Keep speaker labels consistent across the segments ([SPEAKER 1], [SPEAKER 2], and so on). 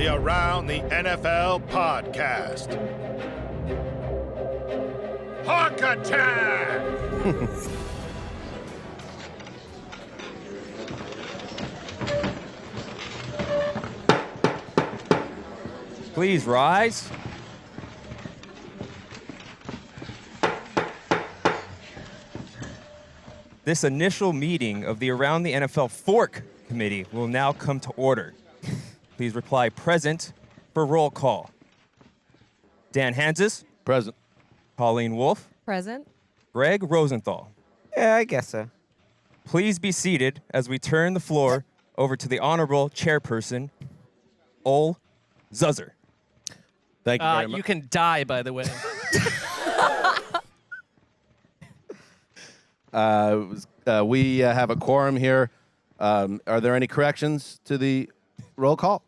[SPEAKER 1] the Around the NFL podcast. Hawk Attack!
[SPEAKER 2] Please rise. This initial meeting of the Around the NFL Fork Committee will now come to order. Please reply present for roll call. Dan Hanzus.
[SPEAKER 3] Present.
[SPEAKER 2] Colleen Wolfe.
[SPEAKER 4] Present.
[SPEAKER 2] Gregg Rosenthal.
[SPEAKER 5] Yeah, I guess so.
[SPEAKER 2] Please be seated as we turn the floor over to the Honorable Chairperson, Ol Zuzzer.
[SPEAKER 3] Thank you very much.
[SPEAKER 6] You can die, by the way.
[SPEAKER 3] We have a quorum here. Are there any corrections to the roll call?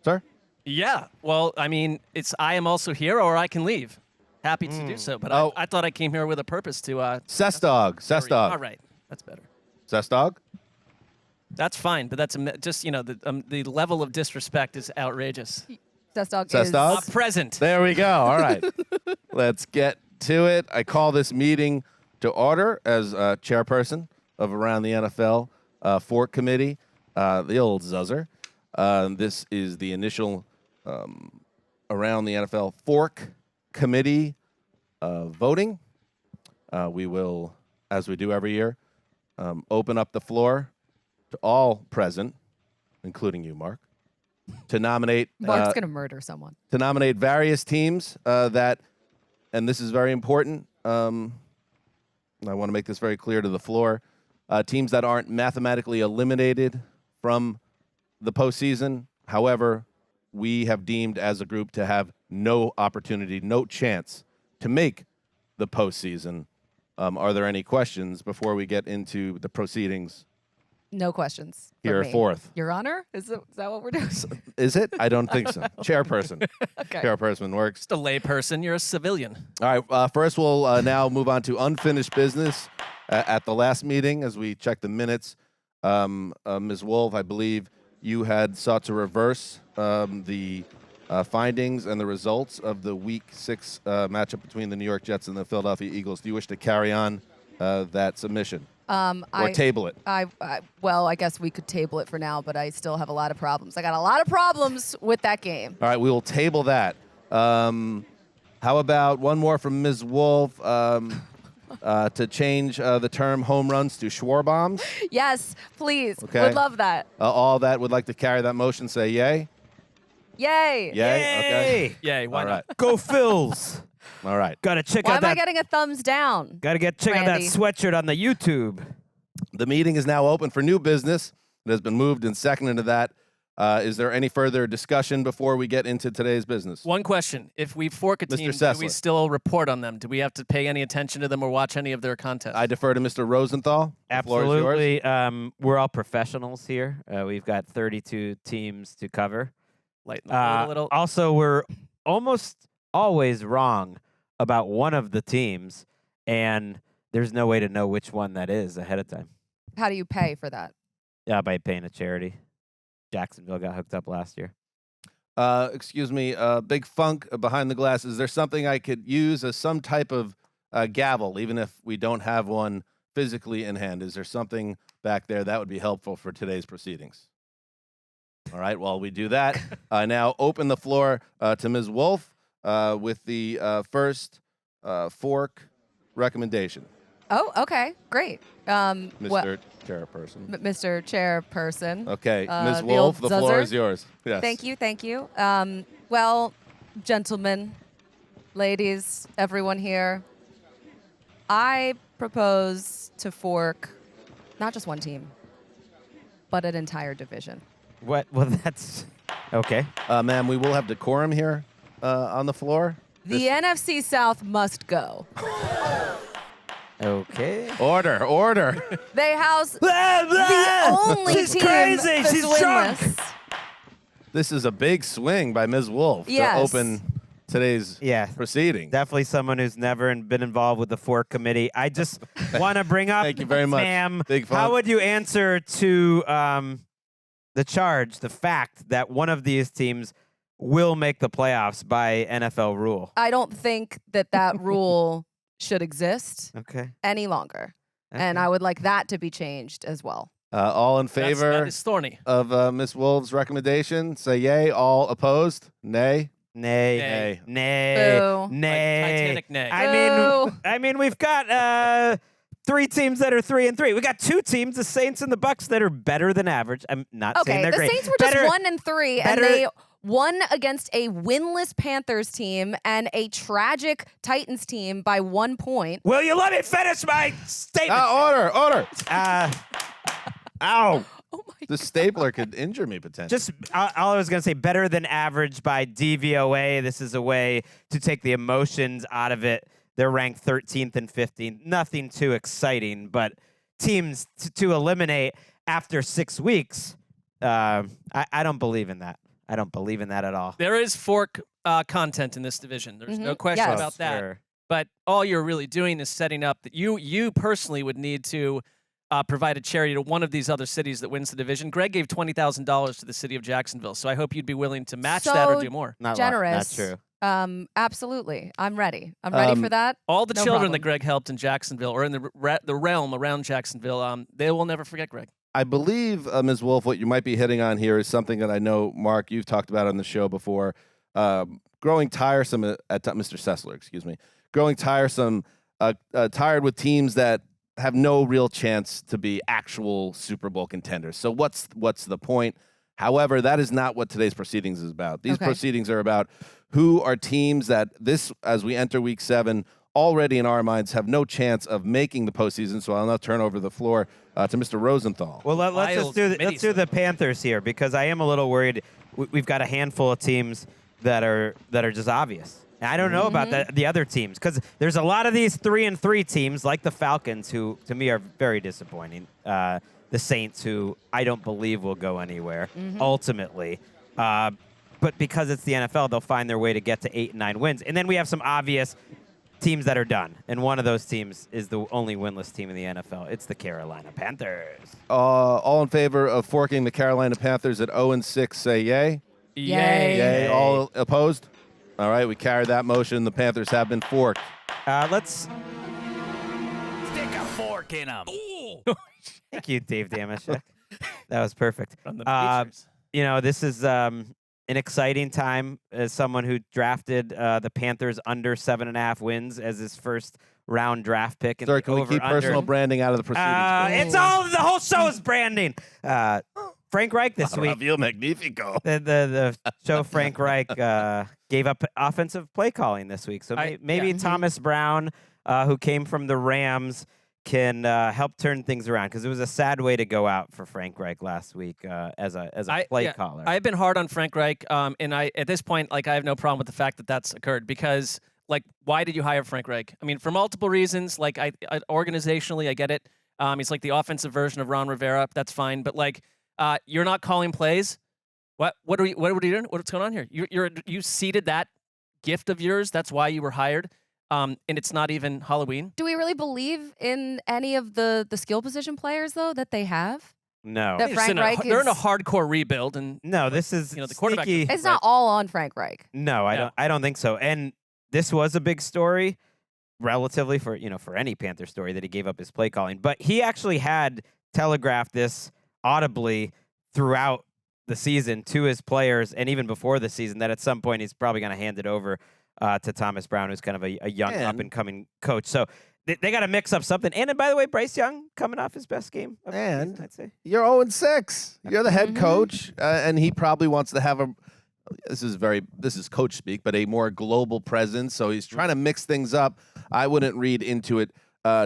[SPEAKER 3] Sir?
[SPEAKER 6] Yeah. Well, I mean, I am also here, or I can leave. Happy to do so. But I thought I came here with a purpose to.
[SPEAKER 3] Cessdog.
[SPEAKER 6] All right. That's better.
[SPEAKER 3] Cessdog?
[SPEAKER 6] That's fine, but that's just the level of disrespect is outrageous.
[SPEAKER 4] Cessdog
[SPEAKER 3] Cessdog?
[SPEAKER 4] is
[SPEAKER 6] Present.
[SPEAKER 3] There we go. All right. Let's get to it. I call this meeting to order as chairperson of Around the NFL Fork Committee, the old Zuzzer. This is the initial Around the NFL Fork Committee voting. We will, as we do every year, open up the floor to all present, including you, Mark, to nominate.
[SPEAKER 4] Mark's going to murder someone.
[SPEAKER 3] To nominate various teams that, and this is very important, and I want to make this very clear to the floor, teams that aren't mathematically eliminated from the postseason. However, we have deemed as a group to have no opportunity, no chance to make the postseason. Are there any questions before we get into the proceedings?
[SPEAKER 4] No questions.
[SPEAKER 3] Here, fourth.
[SPEAKER 4] Your Honor? Is that what we're doing?
[SPEAKER 3] Is it? I don't think so. Chairperson.
[SPEAKER 4] Okay.
[SPEAKER 3] Chairperson works.
[SPEAKER 6] Just a layperson. You're a civilian.
[SPEAKER 3] All right. First, we'll now move on to unfinished business. At the last meeting, as we check the minutes, Ms. Wolfe, I believe you had sought to reverse the findings and the results of the Week 6 matchup between the New York Jets and the Philadelphia Eagles. Do you wish to carry on that submission? Or table it?
[SPEAKER 4] Well, I guess we could table it for now, but I still have a lot of problems. I got a lot of problems with that game.
[SPEAKER 3] All right, we will table that. How about one more from Ms. Wolfe to change the term home runs to Schwarbombs?
[SPEAKER 4] Yes, please.
[SPEAKER 3] Okay.
[SPEAKER 4] Would love that.
[SPEAKER 3] All that would like to carry that motion say yay?
[SPEAKER 4] Yay.
[SPEAKER 3] Yay? Okay.
[SPEAKER 6] Yay. Why
[SPEAKER 3] All
[SPEAKER 6] not?
[SPEAKER 3] right.
[SPEAKER 2] Go Phils.
[SPEAKER 3] All right.
[SPEAKER 2] Gotta check
[SPEAKER 4] Why
[SPEAKER 2] out
[SPEAKER 4] am I
[SPEAKER 2] that.
[SPEAKER 4] getting a thumbs down?
[SPEAKER 2] Gotta check out that
[SPEAKER 4] Randy?
[SPEAKER 2] sweatshirt on the YouTube.
[SPEAKER 3] The meeting is now open for new business. It has been moved and seconded to that. Is there any further discussion before we get into today's business?
[SPEAKER 6] One question. If we fork a
[SPEAKER 3] Mr.
[SPEAKER 6] team, do
[SPEAKER 3] Sessler.
[SPEAKER 6] we still report on them? Do we have to pay any attention to them or watch any of their contests?
[SPEAKER 3] I defer to Mr. Rosenthal. The floor is yours.
[SPEAKER 5] Absolutely. We're all professionals here. We've got 32 teams to cover.
[SPEAKER 6] Lighten the load a little.
[SPEAKER 5] Also, we're almost always wrong about one of the teams, and there's no way to know which one that is ahead of time.
[SPEAKER 4] How do you pay for that?
[SPEAKER 5] Yeah, by paying a charity. Jacksonville got hooked up last year.
[SPEAKER 3] Excuse me, Big Funk behind the glass. Is there something I could use as some type of gavel, even if we don't have one physically in hand? Is there something back there that would be helpful for today's proceedings? All right, while we do that, I now open the floor to Ms. Wolfe with the first fork recommendation.
[SPEAKER 4] Oh, okay. Great.
[SPEAKER 3] Mr. Chairperson.
[SPEAKER 4] Mr. Chairperson.
[SPEAKER 3] Okay, Ms.
[SPEAKER 4] the
[SPEAKER 3] Wolfe,
[SPEAKER 4] old
[SPEAKER 3] the floor
[SPEAKER 4] Zuzzer.
[SPEAKER 3] is yours. Yes.
[SPEAKER 4] Thank you. Well, gentlemen, ladies, everyone here, I propose to fork not just one team, but an entire division.
[SPEAKER 5] What? Well, that's okay.
[SPEAKER 3] Ma'am, we will have decorum here on the floor.
[SPEAKER 4] The NFC South must go.
[SPEAKER 5] Okay.
[SPEAKER 3] Order.
[SPEAKER 4] They house the only
[SPEAKER 2] She's
[SPEAKER 4] team
[SPEAKER 2] crazy.
[SPEAKER 4] that's
[SPEAKER 2] She's drunk.
[SPEAKER 4] winless.
[SPEAKER 3] This is a big swing by Ms. Wolfe
[SPEAKER 4] Yes.
[SPEAKER 3] to open today's proceeding.
[SPEAKER 5] Definitely someone who's never been involved with the Fork Committee. I just want to bring up,
[SPEAKER 3] Thank you very much,
[SPEAKER 5] ma'am,
[SPEAKER 3] Big Fun.
[SPEAKER 5] how would you answer to the fact that one of these teams will make the playoffs by NFL rule.
[SPEAKER 4] I don't think that rule should exist
[SPEAKER 5] Okay.
[SPEAKER 4] any longer. And
[SPEAKER 5] Okay.
[SPEAKER 4] I would like that to be changed as well.
[SPEAKER 3] All in favor
[SPEAKER 6] That is thorny.
[SPEAKER 3] of Miss Wolfe's recommendation, say yay. All opposed, nay.
[SPEAKER 5] Nay.
[SPEAKER 6] Nay.
[SPEAKER 5] Nay.
[SPEAKER 4] Boo.
[SPEAKER 5] Nay.
[SPEAKER 6] Like Titanic nay.
[SPEAKER 5] I mean, we've got 3 teams that are 3-3. We got 2 teams, the Saints and the Bucks, that are better than average. I'm not saying
[SPEAKER 4] Okay,
[SPEAKER 5] they're
[SPEAKER 4] the
[SPEAKER 5] great.
[SPEAKER 4] Saints were
[SPEAKER 5] Better-
[SPEAKER 4] just 1-3, and
[SPEAKER 5] better-
[SPEAKER 4] they won against a winless Panthers team and a tragic Titans team by 1 point.
[SPEAKER 5] Will you let me finish my statement?
[SPEAKER 3] Order. Ow.
[SPEAKER 4] Oh my
[SPEAKER 3] The stapler could injure me potentially.
[SPEAKER 5] Just all I was going to say, better than average by DVOA. This is a way to take the emotions out of it. They're ranked 13th and 15th. Nothing too exciting, but teams to eliminate after 6 weeks, I don't believe in that. I don't believe in that at all.
[SPEAKER 6] There is fork content in this division. There's no question
[SPEAKER 4] Yes.
[SPEAKER 6] about that.
[SPEAKER 5] Sure.
[SPEAKER 6] But all you're really doing is setting up that you personally would need to provide a charity to one of these other cities that wins the division. Greg gave $20,000 to the city of Jacksonville, so I hope you'd be willing to match that or
[SPEAKER 4] So
[SPEAKER 6] do more.
[SPEAKER 5] Not
[SPEAKER 4] generous.
[SPEAKER 5] Not true.
[SPEAKER 4] Absolutely. I'm ready. I'm ready for that.
[SPEAKER 6] All the
[SPEAKER 4] No
[SPEAKER 6] children
[SPEAKER 4] problem.
[SPEAKER 6] that Greg helped in Jacksonville or in the realm around Jacksonville, they will never forget Greg.
[SPEAKER 3] I believe, Ms. Wolfe, what you might be hitting on here is something that I know, Mark, you've talked about on the show before. Growing tiresome Mr. Sessler, excuse me. Growing tiresome, tired with teams that have no real chance to be actual Super Bowl contenders. So what's the point? However, that is not what today's proceedings is about. These proceedings are about who are teams that as we enter Week 7, already in our minds have no chance of making the postseason. So I'll now turn over the floor to Mr. Rosenthal.
[SPEAKER 5] Well, let's just do
[SPEAKER 6] Mideast.
[SPEAKER 5] the Panthers here because I am a little worried. We've got a handful of teams that are just obvious. And I don't know about the other teams because there's a lot of these 3-3 teams like the Falcons who, to me, are very disappointing. The Saints, who I don't believe will go anywhere ultimately. But because it's the NFL, they'll find their way to get to 8 and 9 wins. And then we have some obvious teams that are done. And one of those teams is the only winless team in the NFL. It's the Carolina Panthers.
[SPEAKER 3] All in favor of forking the Carolina Panthers at 0-6, say yay.
[SPEAKER 4] Yay.
[SPEAKER 3] Yay. All opposed? All right, we carried that motion. The Panthers have been forked.
[SPEAKER 5] Let's.
[SPEAKER 1] Stick a fork in them.
[SPEAKER 5] Thank you, Dave Damashek. That was perfect.
[SPEAKER 6] From the Pacers.
[SPEAKER 5] This is an exciting time as someone who drafted the Panthers under 7.5 wins as his first round draft pick.
[SPEAKER 3] Sorry, can we keep personal branding out of the proceedings?
[SPEAKER 5] It's all the whole show is branding. Frank Reich this week.
[SPEAKER 3] Rafael Magnifico.
[SPEAKER 5] The show Frank Reich gave up offensive play calling this week. So maybe Thomas Brown, who came from the Rams, can help turn things around because it was a sad way to go out for Frank Reich last week as a play caller.
[SPEAKER 6] I've been hard on Frank Reich, and at this point, I have no problem with the fact that that's occurred because, why did you hire Frank Reich? I mean, for multiple reasons. Organizationally, I get it. He's like the offensive version of Ron Rivera. That's fine, but you're not calling plays. What are you doing? What's going on here? You seeded that gift of yours. That's why you were hired. And it's not even Halloween.
[SPEAKER 4] Do we really believe in any of the skill position players, though, that they have?
[SPEAKER 5] No.
[SPEAKER 4] That Frank Reich
[SPEAKER 6] They're in a
[SPEAKER 4] is-
[SPEAKER 6] hardcore rebuild, and
[SPEAKER 5] No, this is
[SPEAKER 6] the quarterback.
[SPEAKER 5] sneaky.
[SPEAKER 4] It's not all on Frank Reich.
[SPEAKER 5] No, I don't think so. And this was a big story relatively for any Panther story that he gave up his play calling. But he actually had telegraphed this audibly throughout the season to his players and even before the season that at some point he's probably going to hand it over to Thomas Brown, who's kind of a young up-and-coming coach. So they got to mix up something. And by the way, Bryce Young coming off his best game of the season, I'd say.
[SPEAKER 3] You're 0-6. You're the head coach, and he probably wants to have this is coach speak, but a more global presence. So he's trying to mix things up. I wouldn't read into it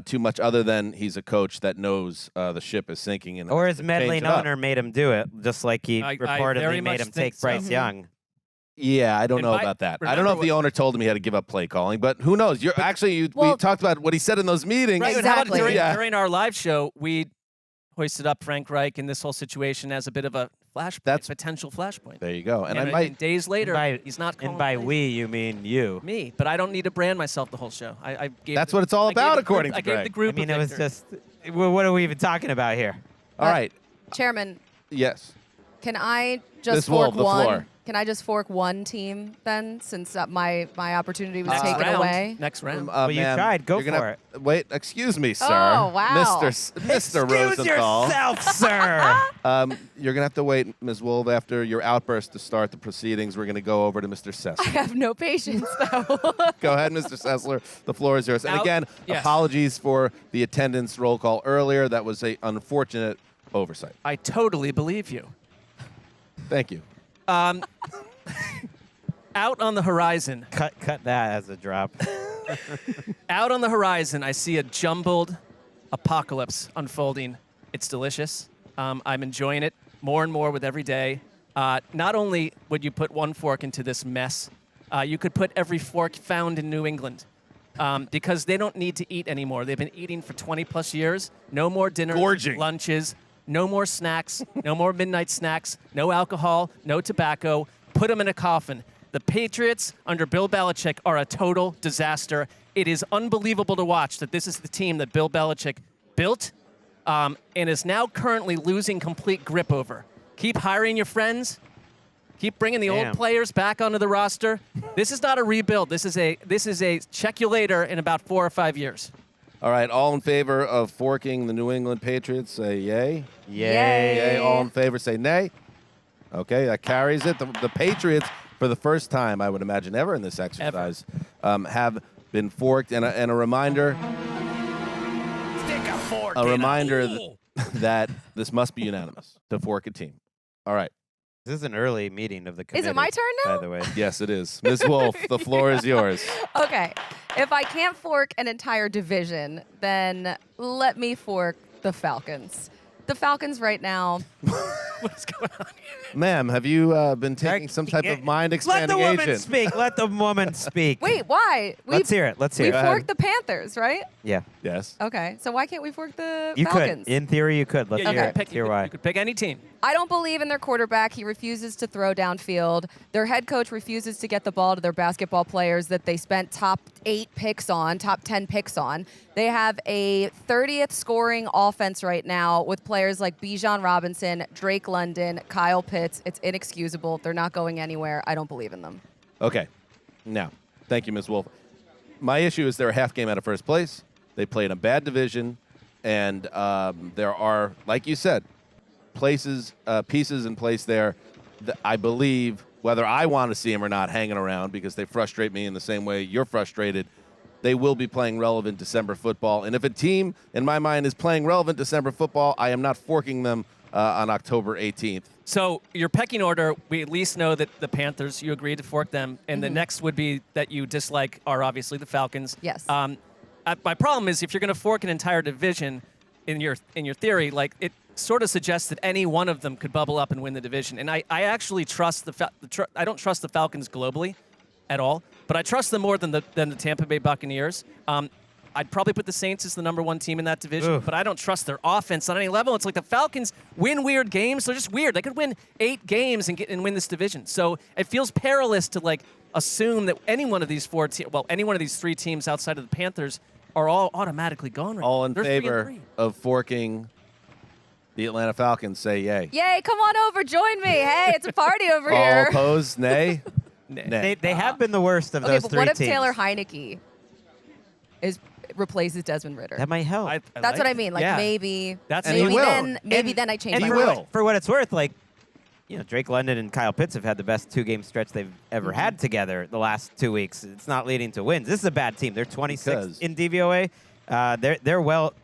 [SPEAKER 3] too much other than he's a coach that knows the ship is sinking. And
[SPEAKER 5] Or his
[SPEAKER 3] change
[SPEAKER 5] meddling
[SPEAKER 3] it up.
[SPEAKER 5] owner made him do it, just like he
[SPEAKER 6] I
[SPEAKER 5] reportedly
[SPEAKER 6] very
[SPEAKER 5] made
[SPEAKER 6] much
[SPEAKER 5] him
[SPEAKER 6] think
[SPEAKER 5] take
[SPEAKER 6] so.
[SPEAKER 5] Bryce Young.
[SPEAKER 3] Yeah, I don't
[SPEAKER 6] And
[SPEAKER 3] know
[SPEAKER 6] by-
[SPEAKER 3] about that. I don't know if
[SPEAKER 6] remember
[SPEAKER 3] the owner told him he had to give up play calling, but who knows? We talked about what he said in those meetings.
[SPEAKER 6] Right, and how about
[SPEAKER 4] Exactly.
[SPEAKER 6] during our live show, we hoisted up Frank Reich and this whole situation as a bit of a potential flashpoint.
[SPEAKER 3] There you go. And I
[SPEAKER 6] And
[SPEAKER 3] might.
[SPEAKER 6] days later, he's not calling
[SPEAKER 5] And by
[SPEAKER 6] plays.
[SPEAKER 5] we, you mean you.
[SPEAKER 6] Me, but I don't need to brand myself the whole show. I gave
[SPEAKER 3] That's
[SPEAKER 6] the-
[SPEAKER 3] what it's all
[SPEAKER 6] I gave
[SPEAKER 3] about,
[SPEAKER 6] the
[SPEAKER 3] according
[SPEAKER 6] group,
[SPEAKER 3] to
[SPEAKER 6] I gave
[SPEAKER 3] Greg.
[SPEAKER 6] the group.
[SPEAKER 5] I mean,
[SPEAKER 6] a
[SPEAKER 5] it was
[SPEAKER 6] victory.
[SPEAKER 5] just, what are we even talking about here?
[SPEAKER 3] All right.
[SPEAKER 4] Chairman,
[SPEAKER 3] Yes.
[SPEAKER 4] Can I just
[SPEAKER 3] Miss
[SPEAKER 4] fork
[SPEAKER 3] Wolfe, the
[SPEAKER 4] one?
[SPEAKER 3] floor.
[SPEAKER 4] Can I just fork one team then, since my opportunity was
[SPEAKER 6] Next
[SPEAKER 4] taken
[SPEAKER 6] round.
[SPEAKER 4] away?
[SPEAKER 6] Next round.
[SPEAKER 5] Well, you
[SPEAKER 3] ma'am,
[SPEAKER 5] tried. Go
[SPEAKER 3] you're gonna
[SPEAKER 5] for
[SPEAKER 3] have- Wait, excuse me, sir.
[SPEAKER 4] Oh, wow.
[SPEAKER 3] Mr.
[SPEAKER 5] Excuse
[SPEAKER 3] Rosenthal.
[SPEAKER 5] yourself, sir.
[SPEAKER 3] You're going to have to wait, Ms. Wolfe, after your outburst to start the proceedings. We're going to go over to Mr.
[SPEAKER 4] I
[SPEAKER 3] Sessler.
[SPEAKER 4] have no patience though.
[SPEAKER 3] Go ahead, Mr. Sessler. The floor is yours. And
[SPEAKER 6] Out-
[SPEAKER 3] again,
[SPEAKER 6] yes.
[SPEAKER 3] apologies for the attendance roll call earlier. That was an unfortunate oversight.
[SPEAKER 6] I totally believe you.
[SPEAKER 3] Thank you.
[SPEAKER 6] Out on the horizon,
[SPEAKER 5] cut that as a drop.
[SPEAKER 6] out on the horizon, I see a jumbled apocalypse unfolding. It's delicious. I'm enjoying it more and more with every day. Not only would you put one fork into this mess, you could put every fork found in New England because they don't need to eat anymore. They've been eating for 20 plus years. No more dinners,
[SPEAKER 3] Gorging.
[SPEAKER 6] lunches, no more snacks, no more midnight snacks, no alcohol, no tobacco. Put them in a coffin. The Patriots under Bill Belichick are a total disaster. It is unbelievable to watch that this is the team that Bill Belichick built and is now currently losing complete grip over. Keep hiring your friends. Keep bringing the
[SPEAKER 5] Damn.
[SPEAKER 6] old players back onto the roster. This is not a rebuild. This is a check you later in about 4 or 5 years.
[SPEAKER 3] All right, all in favor of forking the New England Patriots, say yay.
[SPEAKER 5] Yay.
[SPEAKER 3] Yay. All in favor, say nay. Okay, that carries it. The Patriots, for the first time, I would imagine, ever in this exercise, have been forked. And a reminder,
[SPEAKER 1] Stick a fork
[SPEAKER 3] a
[SPEAKER 1] in 'em.
[SPEAKER 3] reminder
[SPEAKER 1] Ooh.
[SPEAKER 3] that this must be unanimous to fork a team. All right.
[SPEAKER 5] This is an early meeting of the committee.
[SPEAKER 4] Is it my turn now?
[SPEAKER 5] By the way.
[SPEAKER 3] Yes, it is. Ms. Wolfe, the floor is yours.
[SPEAKER 4] Okay. If I can't fork an entire division, then let me fork the Falcons. The Falcons right now.
[SPEAKER 6] What's going on?
[SPEAKER 3] Ma'am, have you been taking some type of mind
[SPEAKER 5] Let
[SPEAKER 3] expanding
[SPEAKER 5] the woman
[SPEAKER 3] agent?
[SPEAKER 5] speak. Let the woman speak.
[SPEAKER 4] Wait, why?
[SPEAKER 5] Let's hear it. Let's
[SPEAKER 4] We
[SPEAKER 5] hear it.
[SPEAKER 4] forked the Panthers, right?
[SPEAKER 5] Yeah.
[SPEAKER 3] Yes.
[SPEAKER 4] Okay. So why can't we fork the
[SPEAKER 5] You
[SPEAKER 4] Falcons?
[SPEAKER 5] could. In theory, you could. Let's
[SPEAKER 6] Yeah, you
[SPEAKER 5] hear
[SPEAKER 6] could
[SPEAKER 5] it.
[SPEAKER 6] pick,
[SPEAKER 5] Let's hear
[SPEAKER 6] you
[SPEAKER 5] why.
[SPEAKER 6] could pick any team.
[SPEAKER 4] I don't believe in their quarterback. He refuses to throw downfield. Their head coach refuses to get the ball to their basketball players that they spent top 10 picks on. They have a 30th scoring offense right now with players like Bijan Robinson, Drake London, Kyle Pitts. It's inexcusable. They're not going anywhere. I don't believe in them.
[SPEAKER 3] Okay. Now, thank you, Ms. Wolfe. My issue is they're a half game out of first place. They play in a bad division, and there are, like you said, pieces in place there that I believe, whether I want to see them or not, hanging around because they frustrate me in the same way you're frustrated. They will be playing relevant December football. And if a team, in my mind, is playing relevant December football, I am not forking them on October 18th.
[SPEAKER 6] So your pecking order, we at least know that the Panthers, you agreed to fork them, and the next would be that you dislike are obviously the Falcons.
[SPEAKER 4] Yes.
[SPEAKER 6] My problem is if you're going to fork an entire division, in your theory, like it sort of suggests that any one of them could bubble up and win the division. And I actually trust I don't trust the Falcons globally at all, but I trust them more than the Tampa Bay Buccaneers. I'd probably put the Saints as the #1 team in that division,
[SPEAKER 5] Oof.
[SPEAKER 6] but I don't trust their offense on any level. It's like the Falcons win weird games. They're just weird. They could win 8 games and win this division. So it feels perilous to like assume that any one of these any one of these 3 teams outside of the Panthers are all automatically gone right now.
[SPEAKER 3] All in
[SPEAKER 6] They're 3 and
[SPEAKER 3] favor
[SPEAKER 6] 3.
[SPEAKER 3] of forking the Atlanta Falcons, say yay.
[SPEAKER 4] Yay, come on over, join me. Hey, it's a party over
[SPEAKER 3] All
[SPEAKER 4] here.
[SPEAKER 3] opposed, nay? Nay.
[SPEAKER 5] They have been the worst of
[SPEAKER 4] Okay,
[SPEAKER 5] those
[SPEAKER 4] but
[SPEAKER 5] 3
[SPEAKER 4] what if
[SPEAKER 5] teams.
[SPEAKER 4] Taylor Heineke replaces Desmond Ritter?
[SPEAKER 5] That might help.
[SPEAKER 4] That's what I mean. Like
[SPEAKER 6] Yeah.
[SPEAKER 4] maybe,
[SPEAKER 6] That's
[SPEAKER 3] And he
[SPEAKER 4] maybe
[SPEAKER 3] will.
[SPEAKER 4] then I change
[SPEAKER 5] and
[SPEAKER 4] my
[SPEAKER 3] he
[SPEAKER 5] for,
[SPEAKER 4] mind.
[SPEAKER 3] will.
[SPEAKER 5] for what it's worth, like, you know, Drake London and Kyle Pitts have had the best 2-game stretch they've ever had together the last 2 weeks. It's not leading to wins. This is a bad team. They're 26th
[SPEAKER 3] Because-
[SPEAKER 5] in DVOA.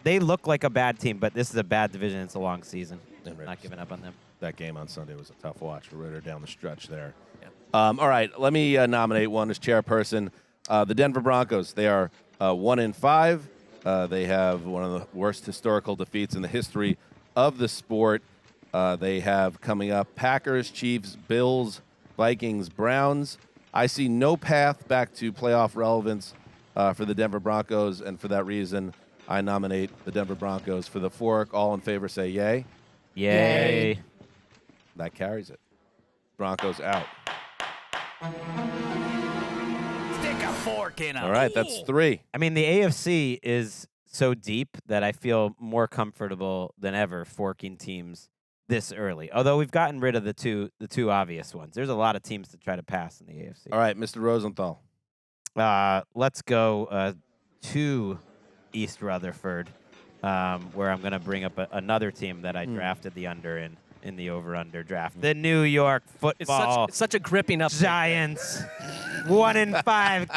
[SPEAKER 5] They look like a bad team, but this is a bad division. It's a long season.
[SPEAKER 3] And Ritter's-
[SPEAKER 5] Not giving up on them.
[SPEAKER 3] That game on Sunday was a tough watch for Ritter down the stretch there.
[SPEAKER 6] Yeah.
[SPEAKER 3] All right, let me nominate one as chairperson. The Denver Broncos. They are 1-5. They have one of the worst historical defeats in the history of the sport. They have coming up Packers, Chiefs, Bills, Vikings, Browns. I see no path back to playoff relevance for the Denver Broncos, and for that reason, I nominate the Denver Broncos for the fork. All in favor say yay.
[SPEAKER 5] Yay.
[SPEAKER 3] That carries it. Broncos out.
[SPEAKER 1] Stick a fork in 'em.
[SPEAKER 3] All right, that's 3.
[SPEAKER 5] I mean, the AFC is so deep that I feel more comfortable than ever forking teams this early. Although we've gotten rid of the two obvious ones. There's a lot of teams to try to pass in the AFC.
[SPEAKER 3] All right, Mr. Rosenthal.
[SPEAKER 5] Let's go to East Rutherford, where I'm going to bring up another team that I drafted the under in the over-under draft. The New York Football
[SPEAKER 6] It's such a gripping update.
[SPEAKER 5] Giants. 1-5.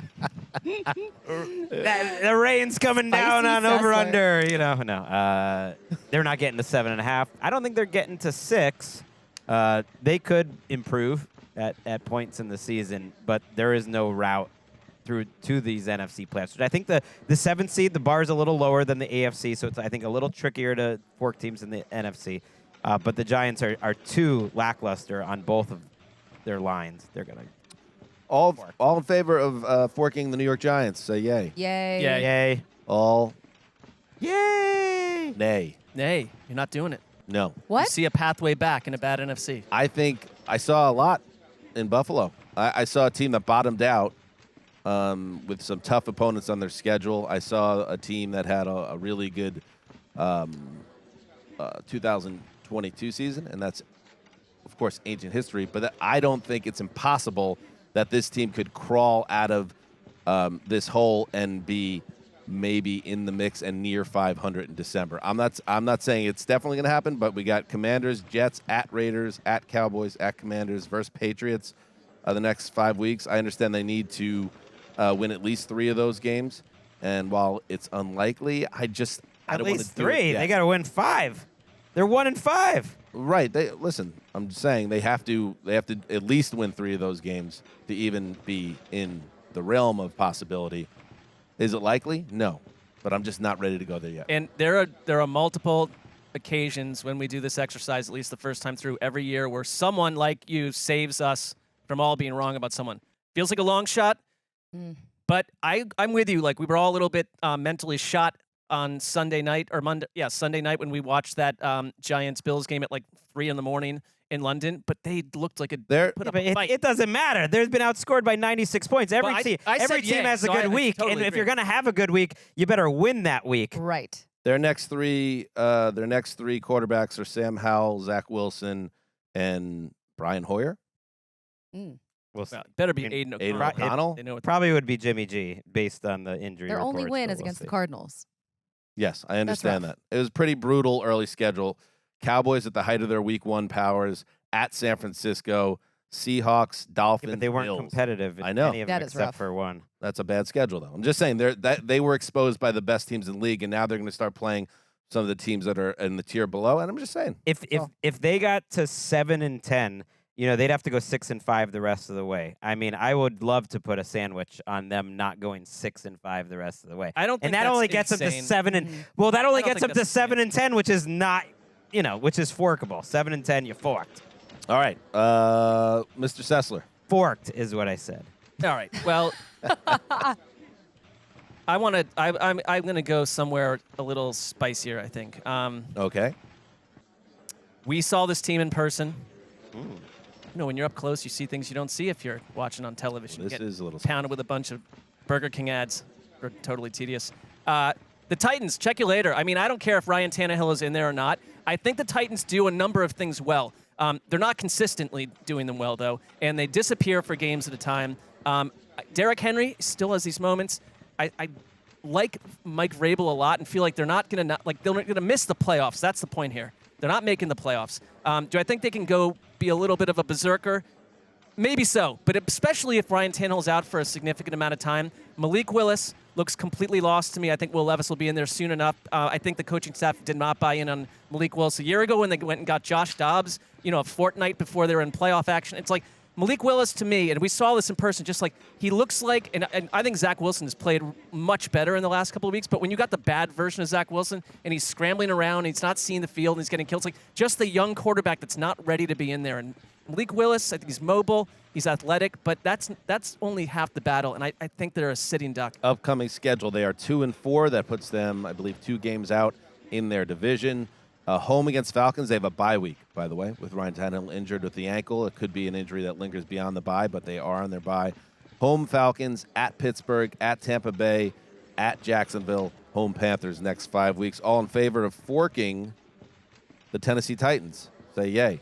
[SPEAKER 5] The rain's coming down on
[SPEAKER 4] Sessler.
[SPEAKER 5] over-under. No. They're not getting to 7.5. I don't think they're getting to 6. They could improve at points in the season, but there is no route through to these NFC playoffs. I think the 7th seed, the bar is a little lower than the AFC, so it's, I think, a little trickier to fork teams in the NFC. But the Giants are too lackluster on both of their lines. They're going to
[SPEAKER 3] All in favor of forking the New York Giants, say yay.
[SPEAKER 4] Yay.
[SPEAKER 6] Yeah.
[SPEAKER 5] yay.
[SPEAKER 3] All
[SPEAKER 5] Yay!
[SPEAKER 3] nay.
[SPEAKER 6] Nay, you're not doing it.
[SPEAKER 3] No.
[SPEAKER 6] You
[SPEAKER 4] What?
[SPEAKER 6] see a pathway back in a bad NFC.
[SPEAKER 3] I think I saw a lot in Buffalo. I saw a team that bottomed out with some tough opponents on their schedule. I saw a team that had a really good 2022 season, and that's, of course, ancient history. But I don't think it's impossible that this team could crawl out of this hole and be maybe in the mix and near 500 in December. I'm not saying it's definitely going to happen, but we got Commanders, Jets, at Raiders, at Cowboys, at Commanders versus Patriots the next 5 weeks. I understand they need to win at least 3 of those games, and while it's unlikely, I don't
[SPEAKER 5] At
[SPEAKER 3] want
[SPEAKER 5] least
[SPEAKER 3] to do it
[SPEAKER 5] 3.
[SPEAKER 3] yet.
[SPEAKER 5] They got to win 5. They're 1-5.
[SPEAKER 3] Right. Listen. I'm just saying they have to at least win 3 of those games to even be in the realm of possibility. Is it likely? No, but I'm just not ready to go there yet.
[SPEAKER 6] And there are multiple occasions when we do this exercise, at least the first time through every year, where someone like you saves us from all being wrong about someone. Feels like a long shot, but I'm with you. Like, we were all a little bit mentally shot on Sunday night or Sunday night when we watched that Giants-Bills game at like 3 a.m. in London, but they looked like put up a fight.
[SPEAKER 5] It doesn't matter. They've been outscored by 96 points. Every
[SPEAKER 6] Well,
[SPEAKER 5] team,
[SPEAKER 6] I
[SPEAKER 5] every
[SPEAKER 6] said
[SPEAKER 5] team
[SPEAKER 6] yay,
[SPEAKER 5] has a
[SPEAKER 6] so
[SPEAKER 5] good
[SPEAKER 6] I
[SPEAKER 5] week,
[SPEAKER 6] totally
[SPEAKER 5] and if
[SPEAKER 6] agree.
[SPEAKER 5] you're going to have a good week, you better win that week.
[SPEAKER 4] Right.
[SPEAKER 3] Their next three quarterbacks are Sam Howell, Zach Wilson, and Brian Hoyer.
[SPEAKER 5] We'll see.
[SPEAKER 6] Well, better be
[SPEAKER 5] Aiden
[SPEAKER 6] Aiden
[SPEAKER 3] Aiden
[SPEAKER 6] O'Connell.
[SPEAKER 3] O'Connell?
[SPEAKER 6] They know what
[SPEAKER 5] Probably would be Jimmy G based on the injury
[SPEAKER 4] Their only
[SPEAKER 5] reports,
[SPEAKER 4] win
[SPEAKER 5] but
[SPEAKER 4] is
[SPEAKER 5] we'll
[SPEAKER 4] against
[SPEAKER 5] see.
[SPEAKER 4] the Cardinals.
[SPEAKER 3] Yes, I understand
[SPEAKER 4] rough.
[SPEAKER 3] that. It was pretty brutal early schedule. Cowboys at the height of their Week 1 powers at San Francisco. Seahawks, Dolphins,
[SPEAKER 5] Yeah, but they weren't
[SPEAKER 3] Bills.
[SPEAKER 5] competitive in
[SPEAKER 3] I know.
[SPEAKER 5] any of
[SPEAKER 4] That
[SPEAKER 5] them
[SPEAKER 4] is
[SPEAKER 5] except
[SPEAKER 4] rough.
[SPEAKER 5] for one.
[SPEAKER 3] That's a bad schedule, though. I'm just saying they were exposed by the best teams in the league, and now they're going to start playing some of the teams that are in the tier below. And I'm just saying,
[SPEAKER 5] If they got to 7-10, they'd have to go 6-5 the rest of the way. I mean, I would love to put a sandwich on them not going 6-5 the rest of the way.
[SPEAKER 6] I don't think
[SPEAKER 5] and that
[SPEAKER 6] that's
[SPEAKER 5] only gets them to
[SPEAKER 6] insane.
[SPEAKER 5] 7 well, that only
[SPEAKER 6] I don't
[SPEAKER 5] gets them
[SPEAKER 6] think
[SPEAKER 5] to
[SPEAKER 6] that's
[SPEAKER 5] 7-10, which is not, which is forkable. 7-10, you forked.
[SPEAKER 3] all right, Mr. Sessler.
[SPEAKER 5] Forked is what I said.
[SPEAKER 6] All right. Well, I'm going to go somewhere a little spicier, I think.
[SPEAKER 3] Okay.
[SPEAKER 6] We saw this team in person. When you're up close, you see things you don't see if you're watching on television.
[SPEAKER 3] This
[SPEAKER 6] You get
[SPEAKER 3] is a little
[SPEAKER 6] pounded with a bunch of Burger King ads. They're totally tedious. The Titans, check you later. I mean, I don't care if Ryan Tannehill is in there or not. I think the Titans do a number of things well. They're not consistently doing them well, though, and they disappear for games at a time. Derrick Henry still has these moments. I like Mike Vrabel a lot and feel like they're not going to miss the playoffs. That's the point here. They're not making the playoffs. Do I think they can go be a little bit of a berserker? Maybe so, but especially if Ryan Tannehill's out for a significant amount of time. Malik Willis looks completely lost to me. I think Will Levis will be in there soon enough. I think the coaching staff did not buy in on Malik Willis a year ago when they went and got Josh Dobbs, a fortnight before they were in playoff action. It's like Malik Willis to me, and we saw this in person, just like he looks like, and I think Zach Wilson has played much better in the last couple of weeks, but when you got the bad version of Zach Wilson and he's scrambling around, and he's not seeing the field, and he's getting killed, it's like just the young quarterback that's not ready to be in there. And Malik Willis, I think he's mobile, he's athletic, but that's only half the battle, and I think they're a sitting duck.
[SPEAKER 3] Upcoming schedule, they are 2-4. That puts them, I believe, 2 games out in their division. Home against Falcons, they have a bye week, by the way, with Ryan Tannehill injured with the ankle. It could be an injury that lingers beyond the bye, but they are on their bye. Home Falcons, at Pittsburgh, at Tampa Bay, at Jacksonville, home Panthers next 5 weeks. All in favor of forking the Tennessee Titans. say yay.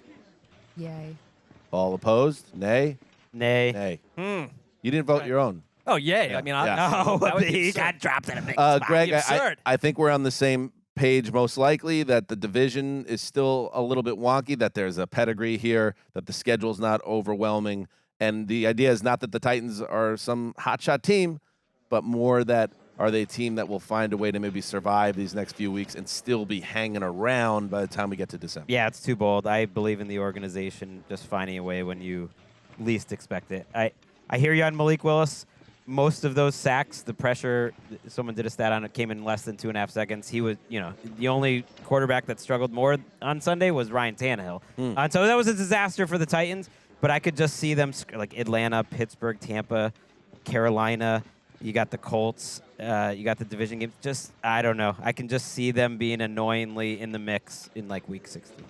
[SPEAKER 4] Yay.
[SPEAKER 3] All opposed? Nay?
[SPEAKER 5] Nay.
[SPEAKER 3] Nay. You didn't vote your own.
[SPEAKER 6] Oh, yay.
[SPEAKER 3] Yeah.
[SPEAKER 6] I mean,
[SPEAKER 3] Yeah.
[SPEAKER 5] Oh,
[SPEAKER 6] that would be
[SPEAKER 5] he
[SPEAKER 6] absurd.
[SPEAKER 5] got dropped in a big spot.
[SPEAKER 3] Greg,
[SPEAKER 6] absurd.
[SPEAKER 3] I think we're on the same page most likely that the division is still a little bit wonky, that there's a pedigree here, that the schedule's not overwhelming. And the idea is not that the Titans are some hotshot team, but more that are they a team that will find a way to maybe survive these next few weeks and still be hanging around by the time we get to December.
[SPEAKER 5] Yeah, it's too bold. I believe in the organization just finding a way when you least expect it. I hear you on Malik Willis. Most of those sacks, the pressure, someone did a stat on it, came in less than 2.5 seconds. He was, the only quarterback that struggled more on Sunday was Ryan Tannehill. And so that was a disaster for the Titans, but I could just see them like Atlanta, Pittsburgh, Tampa, Carolina. You got the Colts. You got the division games. Just, I don't know. I can just see them being annoyingly in the mix in like week 16.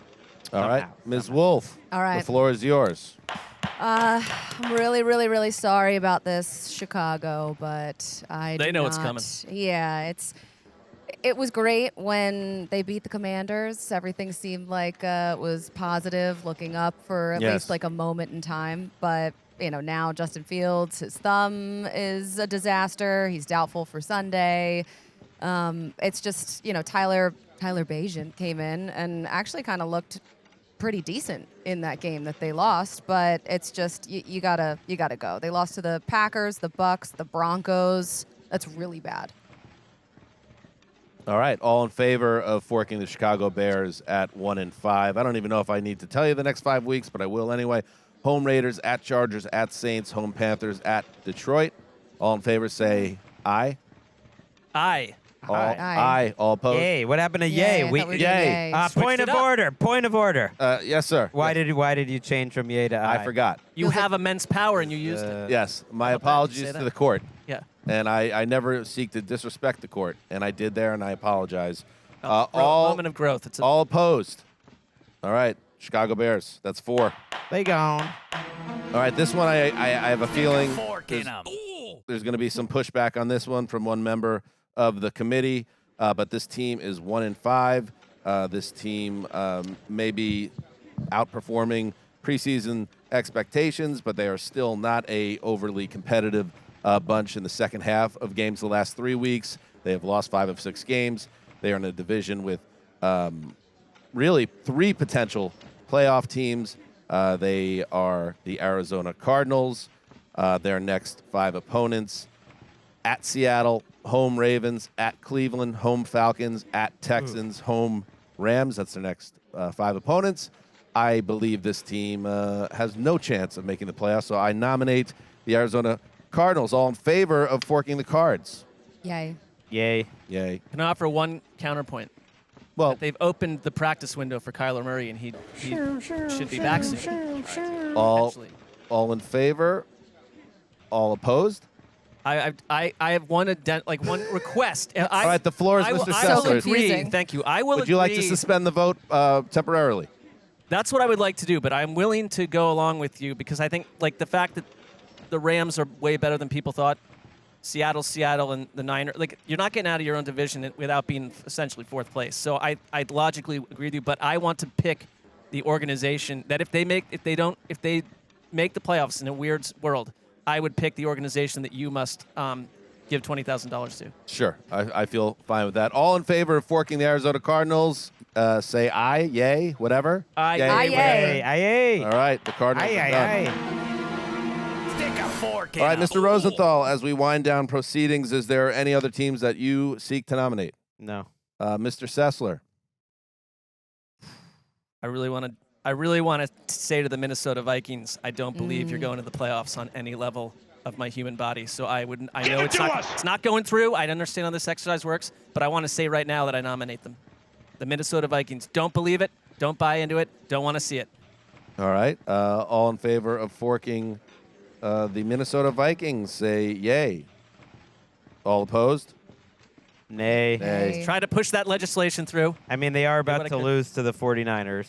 [SPEAKER 3] All right, Ms. Wolfe.
[SPEAKER 4] All right.
[SPEAKER 3] The floor is yours.
[SPEAKER 4] I'm really, really, really sorry about this, Chicago, but
[SPEAKER 6] They know it's coming.
[SPEAKER 4] Yeah, it was great when they beat the Commanders. Everything seemed like it was positive, looking up for at
[SPEAKER 3] Yes.
[SPEAKER 4] least like a moment in time. But now Justin Fields, his thumb is a disaster. He's doubtful for Sunday. It's just Tyler Bajan came in and actually kind of looked pretty decent in that game that they lost, but it's just you gotta go. They lost to the Packers, the Bucks, the Broncos. That's really bad.
[SPEAKER 3] All right, all in favor of forking the Chicago Bears at 1-5. I don't even know if I need to tell you the next 5 weeks, but I will anyway. Home Raiders at Chargers at Saints, home Panthers at Detroit. All in favor say aye.
[SPEAKER 6] Aye.
[SPEAKER 3] All,
[SPEAKER 4] Aye.
[SPEAKER 3] aye. All opposed?
[SPEAKER 5] Yay. What happened to
[SPEAKER 4] Yay,
[SPEAKER 5] yay?
[SPEAKER 4] I thought we were doing
[SPEAKER 3] yay.
[SPEAKER 4] yay.
[SPEAKER 6] Switched
[SPEAKER 5] Point
[SPEAKER 6] it
[SPEAKER 5] of
[SPEAKER 6] up.
[SPEAKER 5] order. Point of order.
[SPEAKER 3] Yes, sir.
[SPEAKER 5] Why
[SPEAKER 3] Yes.
[SPEAKER 5] did you change from yay to aye?
[SPEAKER 3] I forgot.
[SPEAKER 6] You have immense power and you used it.
[SPEAKER 3] Yes, my
[SPEAKER 6] How about that?
[SPEAKER 3] apologies
[SPEAKER 6] Say
[SPEAKER 3] to
[SPEAKER 6] that.
[SPEAKER 3] the court.
[SPEAKER 6] Yeah.
[SPEAKER 3] And I never seek to disrespect the court, and I did there, and I apologize.
[SPEAKER 6] Moment of growth. It's
[SPEAKER 3] all opposed. All right, Chicago Bears. That's 4.
[SPEAKER 5] They gone.
[SPEAKER 3] All right, this one I have a feeling
[SPEAKER 1] Fork in 'em.
[SPEAKER 3] there's going to be some pushback on this one from one member of the committee, but this team is 1-5. This team may be outperforming preseason expectations, but they are still not a overly competitive bunch in the second half of games the last 3 weeks. They have lost 5 of 6 games. They are in a division with really 3 potential playoff teams. They are the Arizona Cardinals. Their next 5 opponents: at Seattle, home Ravens; at Cleveland, home Falcons; at Texans, home Rams. That's their next 5 opponents. I believe this team has no chance of making the playoffs, so I nominate the Arizona Cardinals. All in favor of forking the cards?
[SPEAKER 4] Yay.
[SPEAKER 5] Yay.
[SPEAKER 3] Yay.
[SPEAKER 6] Can I offer one counterpoint?
[SPEAKER 3] Well,
[SPEAKER 6] They've opened the practice window for Kyler Murray, and he should be back soon.
[SPEAKER 3] all in favor? All opposed?
[SPEAKER 6] I have one one request.
[SPEAKER 3] All right, the floor is
[SPEAKER 6] I will-
[SPEAKER 3] Mr.
[SPEAKER 6] I will
[SPEAKER 3] Sessler.
[SPEAKER 6] agree.
[SPEAKER 4] Confusing.
[SPEAKER 6] Thank you. I will.
[SPEAKER 3] Would you like to
[SPEAKER 6] agree.
[SPEAKER 3] suspend the vote temporarily?
[SPEAKER 6] That's what I would like to do, but I'm willing to go along with you because I think the fact that the Rams are way better than people thought. Seattle, and the Niners. You're not getting out of your own division without being essentially 4th place. So I'd logically agree with you, but I want to pick the organization that if they make the playoffs in a weird world, I would pick the organization that you must give $20,000 to.
[SPEAKER 3] Sure. I feel fine with that. All in favor of forking the Arizona Cardinals, say aye, yay, whatever.
[SPEAKER 6] Aye.
[SPEAKER 3] Yay,
[SPEAKER 4] Aye,
[SPEAKER 3] whatever.
[SPEAKER 4] yay.
[SPEAKER 5] Aye.
[SPEAKER 3] All right, the Cardinals
[SPEAKER 5] Aye.
[SPEAKER 3] are
[SPEAKER 5] Aye.
[SPEAKER 3] done.
[SPEAKER 5] Aye.
[SPEAKER 1] Stick a fork in
[SPEAKER 3] All right,
[SPEAKER 1] 'em.
[SPEAKER 3] Mr. Rosenthal, as we wind down proceedings, is there any other teams that you seek to nominate?
[SPEAKER 5] No.
[SPEAKER 3] Mr. Sessler.
[SPEAKER 6] I really want to say to the Minnesota Vikings, I don't believe you're going to the playoffs on any level of my human body. So I know it's not going through. I understand how this exercise works, but I want to say right now that I nominate them. The Minnesota Vikings. Don't believe it. Don't buy into it. Don't want to see it.
[SPEAKER 3] All right. All in favor of forking the Minnesota Vikings, say yay. All opposed?
[SPEAKER 5] Nay.
[SPEAKER 3] Nay.
[SPEAKER 6] Try to push that legislation through.
[SPEAKER 5] I mean, they are
[SPEAKER 6] what
[SPEAKER 5] about
[SPEAKER 6] I
[SPEAKER 5] to
[SPEAKER 6] could.
[SPEAKER 5] lose to the 49ers.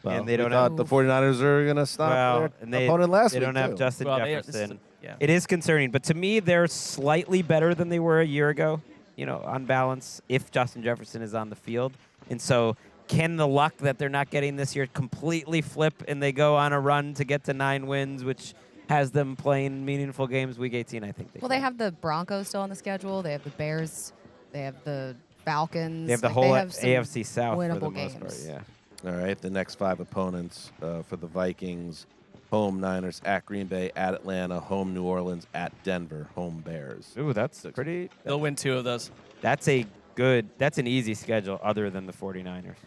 [SPEAKER 3] Well,
[SPEAKER 5] and they don't
[SPEAKER 3] we thought
[SPEAKER 5] have
[SPEAKER 3] the 49ers are going to stop
[SPEAKER 5] and
[SPEAKER 3] their opponent last
[SPEAKER 5] they
[SPEAKER 3] week,
[SPEAKER 5] don't have
[SPEAKER 3] too.
[SPEAKER 5] Justin
[SPEAKER 6] Well, this is
[SPEAKER 5] Jefferson.
[SPEAKER 6] yeah.
[SPEAKER 5] It is concerning, but to me, they're slightly better than they were a year ago. On balance, if Justin Jefferson is on the field, and so can the luck that they're not getting this year completely flip and they go on a run to get to 9 wins, which has them playing meaningful games week 18? I think
[SPEAKER 4] Well, they have the Broncos still on the schedule. They have the Bears. They have the Falcons.
[SPEAKER 5] They have the
[SPEAKER 4] Like,
[SPEAKER 5] whole
[SPEAKER 4] have some
[SPEAKER 5] AFC South for the
[SPEAKER 4] winnable
[SPEAKER 5] most
[SPEAKER 4] games.
[SPEAKER 5] part. Yeah.
[SPEAKER 3] All right, the next 5 opponents for the Vikings: home Niners, at Green Bay, at Atlanta, home New Orleans, at Denver, home Bears.
[SPEAKER 5] Ooh, that's pretty.
[SPEAKER 6] They'll win 2 of those.
[SPEAKER 5] That's an easy schedule other than the 49ers.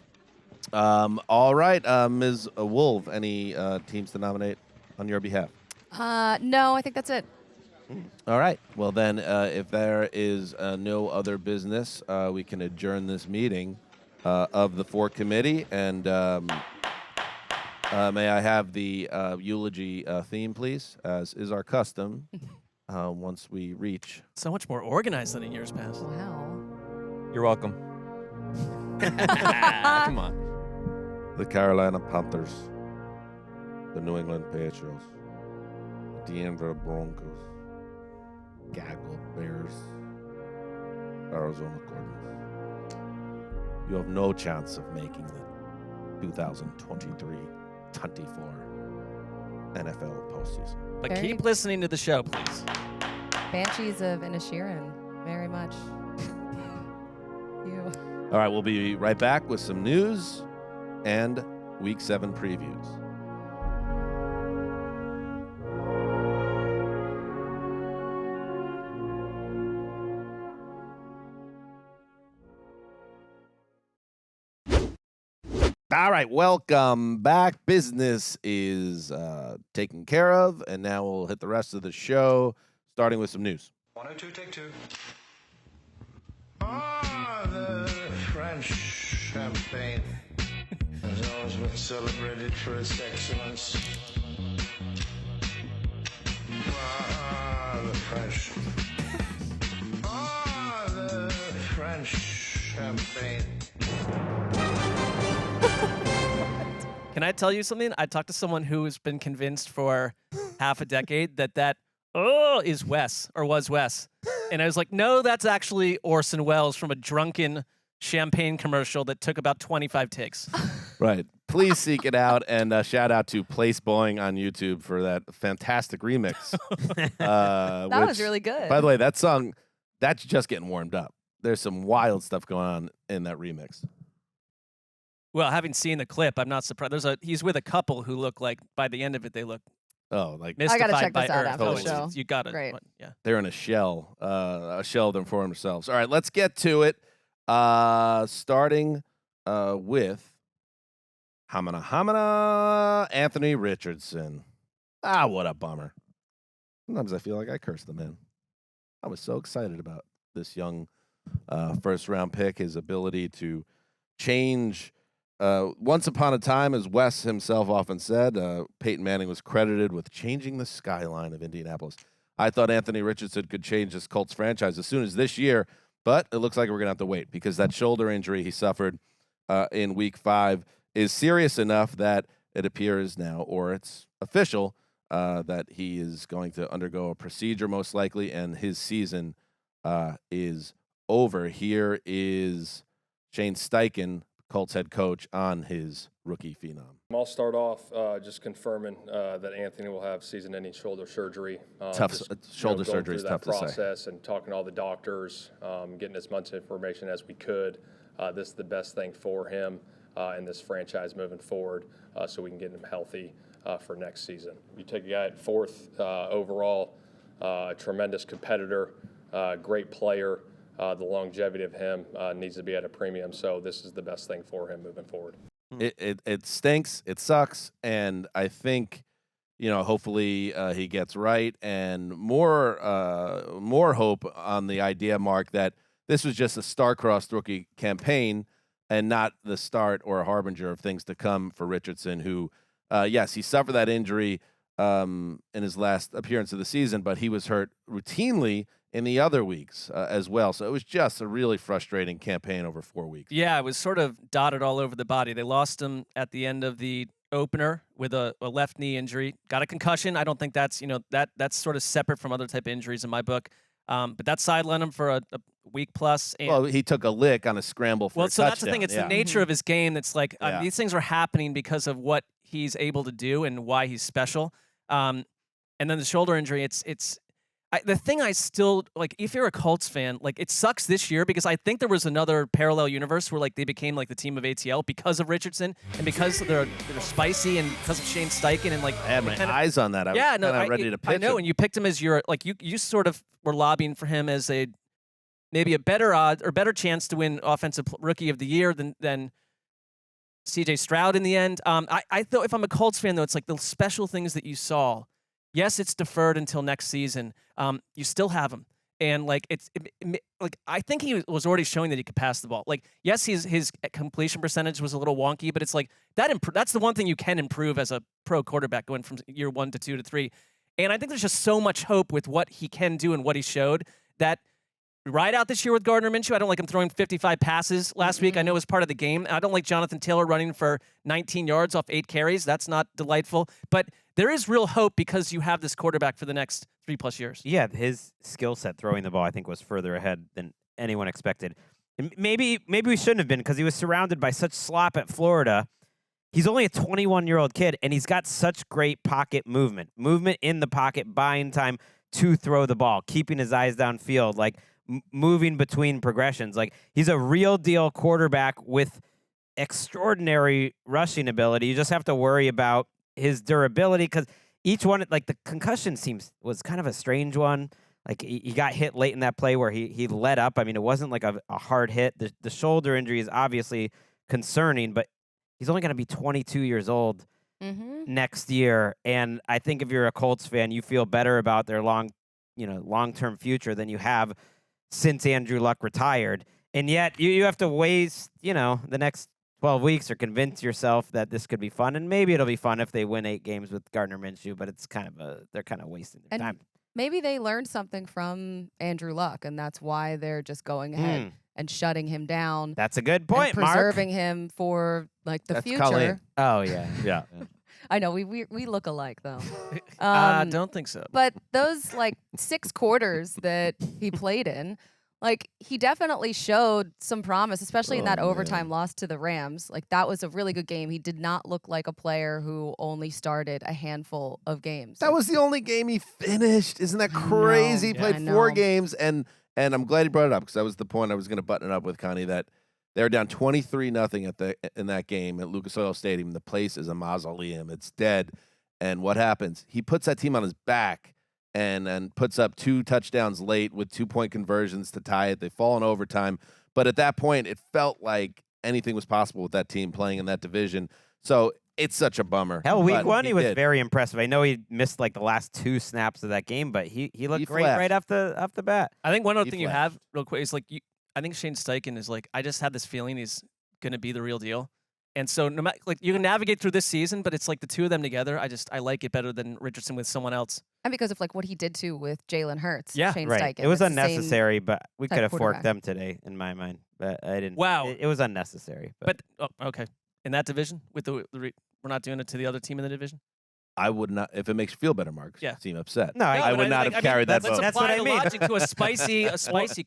[SPEAKER 3] All right, Ms. Wolfe, any teams to nominate on your behalf?
[SPEAKER 4] No, I think that's it.
[SPEAKER 3] All right. Well, then, if there is no other business, we can adjourn this meeting of the Fork Committee. And may I have the eulogy theme, please, as is our custom once we reach.
[SPEAKER 6] So much more organized than in years past.
[SPEAKER 4] Wow.
[SPEAKER 2] You're welcome. Come on.
[SPEAKER 3] The Carolina Panthers, the New England Patriots, the Denver Broncos, Gaggle Bears, Arizona Cardinals. You have no chance of making the 2023-24 NFL postseason.
[SPEAKER 6] But
[SPEAKER 4] Very-
[SPEAKER 6] keep listening to the show, please.
[SPEAKER 4] Banshees of Inisherin, very much. You.
[SPEAKER 3] All right, we'll be right back with some news and Week 7 previews. All right, welcome back. Business is taken care of, and now we'll hit the rest of the show, starting with some news.
[SPEAKER 7] 102, take 2. Ah, the French champagne has always been celebrated for its excellence. Ah, the French. Ah, the French champagne.
[SPEAKER 6] Can I tell you something? I talked to someone who has been convinced for half a decade that is Wes or was Wes. And I was like, no, that's actually Orson Welles from a drunken champagne commercial that took about 25 takes.
[SPEAKER 3] Right. Please seek it out, and shout out to Place Boing on YouTube for that fantastic remix.
[SPEAKER 4] That was
[SPEAKER 3] which,
[SPEAKER 4] really good.
[SPEAKER 3] By the way, that song, that's just getting warmed up. There's some wild stuff going on in that remix.
[SPEAKER 6] Well, having seen the clip, I'm not surprised. He's with a couple who look like, by the end of it, they look
[SPEAKER 3] Oh, like
[SPEAKER 6] mystified
[SPEAKER 4] gotta check
[SPEAKER 6] by
[SPEAKER 4] this out
[SPEAKER 6] Earth.
[SPEAKER 4] after
[SPEAKER 3] the
[SPEAKER 6] it's-
[SPEAKER 4] show.
[SPEAKER 6] You got it.
[SPEAKER 4] Great.
[SPEAKER 6] Yeah.
[SPEAKER 3] they're in a shell of them for themselves. All right, let's get to it. Starting with Hamana Anthony Richardson. Ah, what a bummer. Sometimes I feel like I cursed the man. I was so excited about this young first-round pick, his ability to change. Once upon a time, as Wes himself often said, Peyton Manning was credited with changing the skyline of Indianapolis. I thought Anthony Richardson could change this Colts franchise as soon as this year, but it looks like we're going to have to wait because that shoulder injury he suffered in Week 5 is serious enough that it appears now, or it's official, that he is going to undergo a procedure most likely, and his season is over. Here is Shane Steichen, Colts head coach, on his rookie phenom.
[SPEAKER 8] I'll start off just confirming that Anthony will have season-ending shoulder surgery.
[SPEAKER 3] Tough shoulder
[SPEAKER 8] going
[SPEAKER 3] surgery is
[SPEAKER 8] through
[SPEAKER 3] tough
[SPEAKER 8] that
[SPEAKER 3] to say.
[SPEAKER 8] process and talking to all the doctors, getting as much information as we could. This is the best thing for him and this franchise moving forward, so we can get him healthy for next season. You take a guy at 4th overall, tremendous competitor, great player. The longevity of him needs to be at a premium, so this is the best thing for him moving forward.
[SPEAKER 3] It stinks, it sucks, and I think, hopefully he gets right, and more hope on the idea, Mark, that this was just a star-crossed rookie campaign and not the start or a harbinger of things to come for Richardson, who, yes, he suffered that injury in his last appearance of the season, but he was hurt routinely in the other weeks as well. So it was just a really frustrating campaign over 4 weeks.
[SPEAKER 6] Yeah, it was sort of dotted all over the body. They lost him at the end of the opener with a left knee injury. Got a concussion. I don't think that's, that's sort of separate from other type of injuries in my book. But that sidelined him for a week plus. And
[SPEAKER 3] Well, he took a lick on a scramble for a
[SPEAKER 6] so that's the thing.
[SPEAKER 3] touchdown,
[SPEAKER 6] It's
[SPEAKER 3] yeah.
[SPEAKER 6] the nature of his game. That's like
[SPEAKER 3] Yeah.
[SPEAKER 6] these things are happening because of what he's able to do and why he's special. And then the shoulder injury. The thing I still like. If you're a Colts fan, like it sucks this year because I think there was another parallel universe where like they became like the team of ATL because of Richardson and because they're spicy and because of Shane Steichen and like
[SPEAKER 3] I had my eyes on that. I was kind of ready to pitch
[SPEAKER 6] I know,
[SPEAKER 3] him.
[SPEAKER 6] and you picked him as your like you sort of were lobbying for him as maybe a better odds or better chance to win Offensive Rookie of the Year than C.J. Stroud in the end. I thought if I'm a Colts fan though, it's like the special things that you saw. Yes, it's deferred until next season. You still have him, and like like I think he was already showing that he could pass the ball. Like yes, his completion percentage was a little wonky, but it's like that's the one thing you can improve as a pro quarterback going from year 1 to 2 to 3. And I think there's just so much hope with what he can do and what he showed that. Ride out this year with Gardner Minshew. I don't like him throwing 55 passes last week. I know it was part of the game. I don't like Jonathan Taylor running for 19 yards off 8 carries. That's not delightful. But there is real hope because you have this quarterback for the next 3+ years.
[SPEAKER 5] Yeah, his skill set throwing the ball, I think, was further ahead than anyone expected. And maybe we shouldn't have been because he was surrounded by such slop at Florida. He's only a 21-year-old kid, and he's got such great pocket movement in the pocket, buying time to throw the ball, keeping his eyes downfield, like moving between progressions. Like he's a real deal quarterback with extraordinary rushing ability. You just have to worry about his durability because each one, like the concussion was kind of a strange one. Like he got hit late in that play where he let up. I mean, it wasn't like a hard hit. The shoulder injury is obviously concerning, but he's only going to be 22 years old next year. And I think if you're a Colts fan, you feel better about their long-term future than you have since Andrew Luck retired. And yet you have to waste, the next 12 weeks or convince yourself that this could be fun. And maybe it'll be fun if they win 8 games with Gardner Minshew, but it's they're kind of wasting their time.
[SPEAKER 4] Maybe they learned something from Andrew Luck, and that's why they're just going ahead and shutting him down.
[SPEAKER 5] That's a good point,
[SPEAKER 4] and preserving him for like the future.
[SPEAKER 3] Colleen.
[SPEAKER 5] Oh yeah,
[SPEAKER 3] Yeah.
[SPEAKER 4] I know we look alike though.
[SPEAKER 6] I don't think so.
[SPEAKER 4] But those like 6 quarters that he played in, like he definitely showed some promise, especially in that overtime loss to the Rams. Like that was a really good game. He did not look like a player who only started a handful of games.
[SPEAKER 3] That was the only game he finished. Isn't that crazy? He played 4 games, and I'm glad he brought it up because that was the point I was going to button it up with, Connie, that they were down 23-0 in that game at Lucas Oil Stadium. The place is a mausoleum. It's dead. And what happens? He puts that team on his back and puts up 2 touchdowns late with 2-point conversions to tie it. They fall in overtime. But at that point, it felt like anything was possible with that team playing in that division. So it's such a bummer.
[SPEAKER 5] Hell, week
[SPEAKER 3] but
[SPEAKER 5] 1, he was
[SPEAKER 3] did.
[SPEAKER 5] very impressive. I know he missed like the last 2 snaps of that game, but he looked great
[SPEAKER 3] flashed.
[SPEAKER 5] right off the bat.
[SPEAKER 6] I think one other
[SPEAKER 3] He
[SPEAKER 6] thing you
[SPEAKER 3] flashed.
[SPEAKER 6] have real quick is like I think Shane Steichen is like, I just had this feeling he's going to be the real deal. And so no matter, like you can navigate through this season, but it's like the two of them together. I like it better than Richardson with someone else.
[SPEAKER 4] And because of like what he did too with Jalen Hurts.
[SPEAKER 6] Yeah,
[SPEAKER 4] Shane
[SPEAKER 5] Right.
[SPEAKER 4] Steichen.
[SPEAKER 5] It was
[SPEAKER 4] It's the same
[SPEAKER 5] unnecessary, but we
[SPEAKER 4] type
[SPEAKER 5] could have forked
[SPEAKER 4] quarterback.
[SPEAKER 5] them today, in my mind. But I didn't.
[SPEAKER 6] Wow.
[SPEAKER 5] It was unnecessary. But
[SPEAKER 6] Okay. In that division, with we're not doing it to the other team in the division.
[SPEAKER 3] I would not, if it makes you feel better, Mark.
[SPEAKER 6] Yeah.
[SPEAKER 3] Seem upset.
[SPEAKER 5] No,
[SPEAKER 3] I would not have carried that
[SPEAKER 6] let's
[SPEAKER 3] vote.
[SPEAKER 5] That's
[SPEAKER 6] apply
[SPEAKER 5] what I
[SPEAKER 6] the
[SPEAKER 5] mean.
[SPEAKER 6] logic to a spicy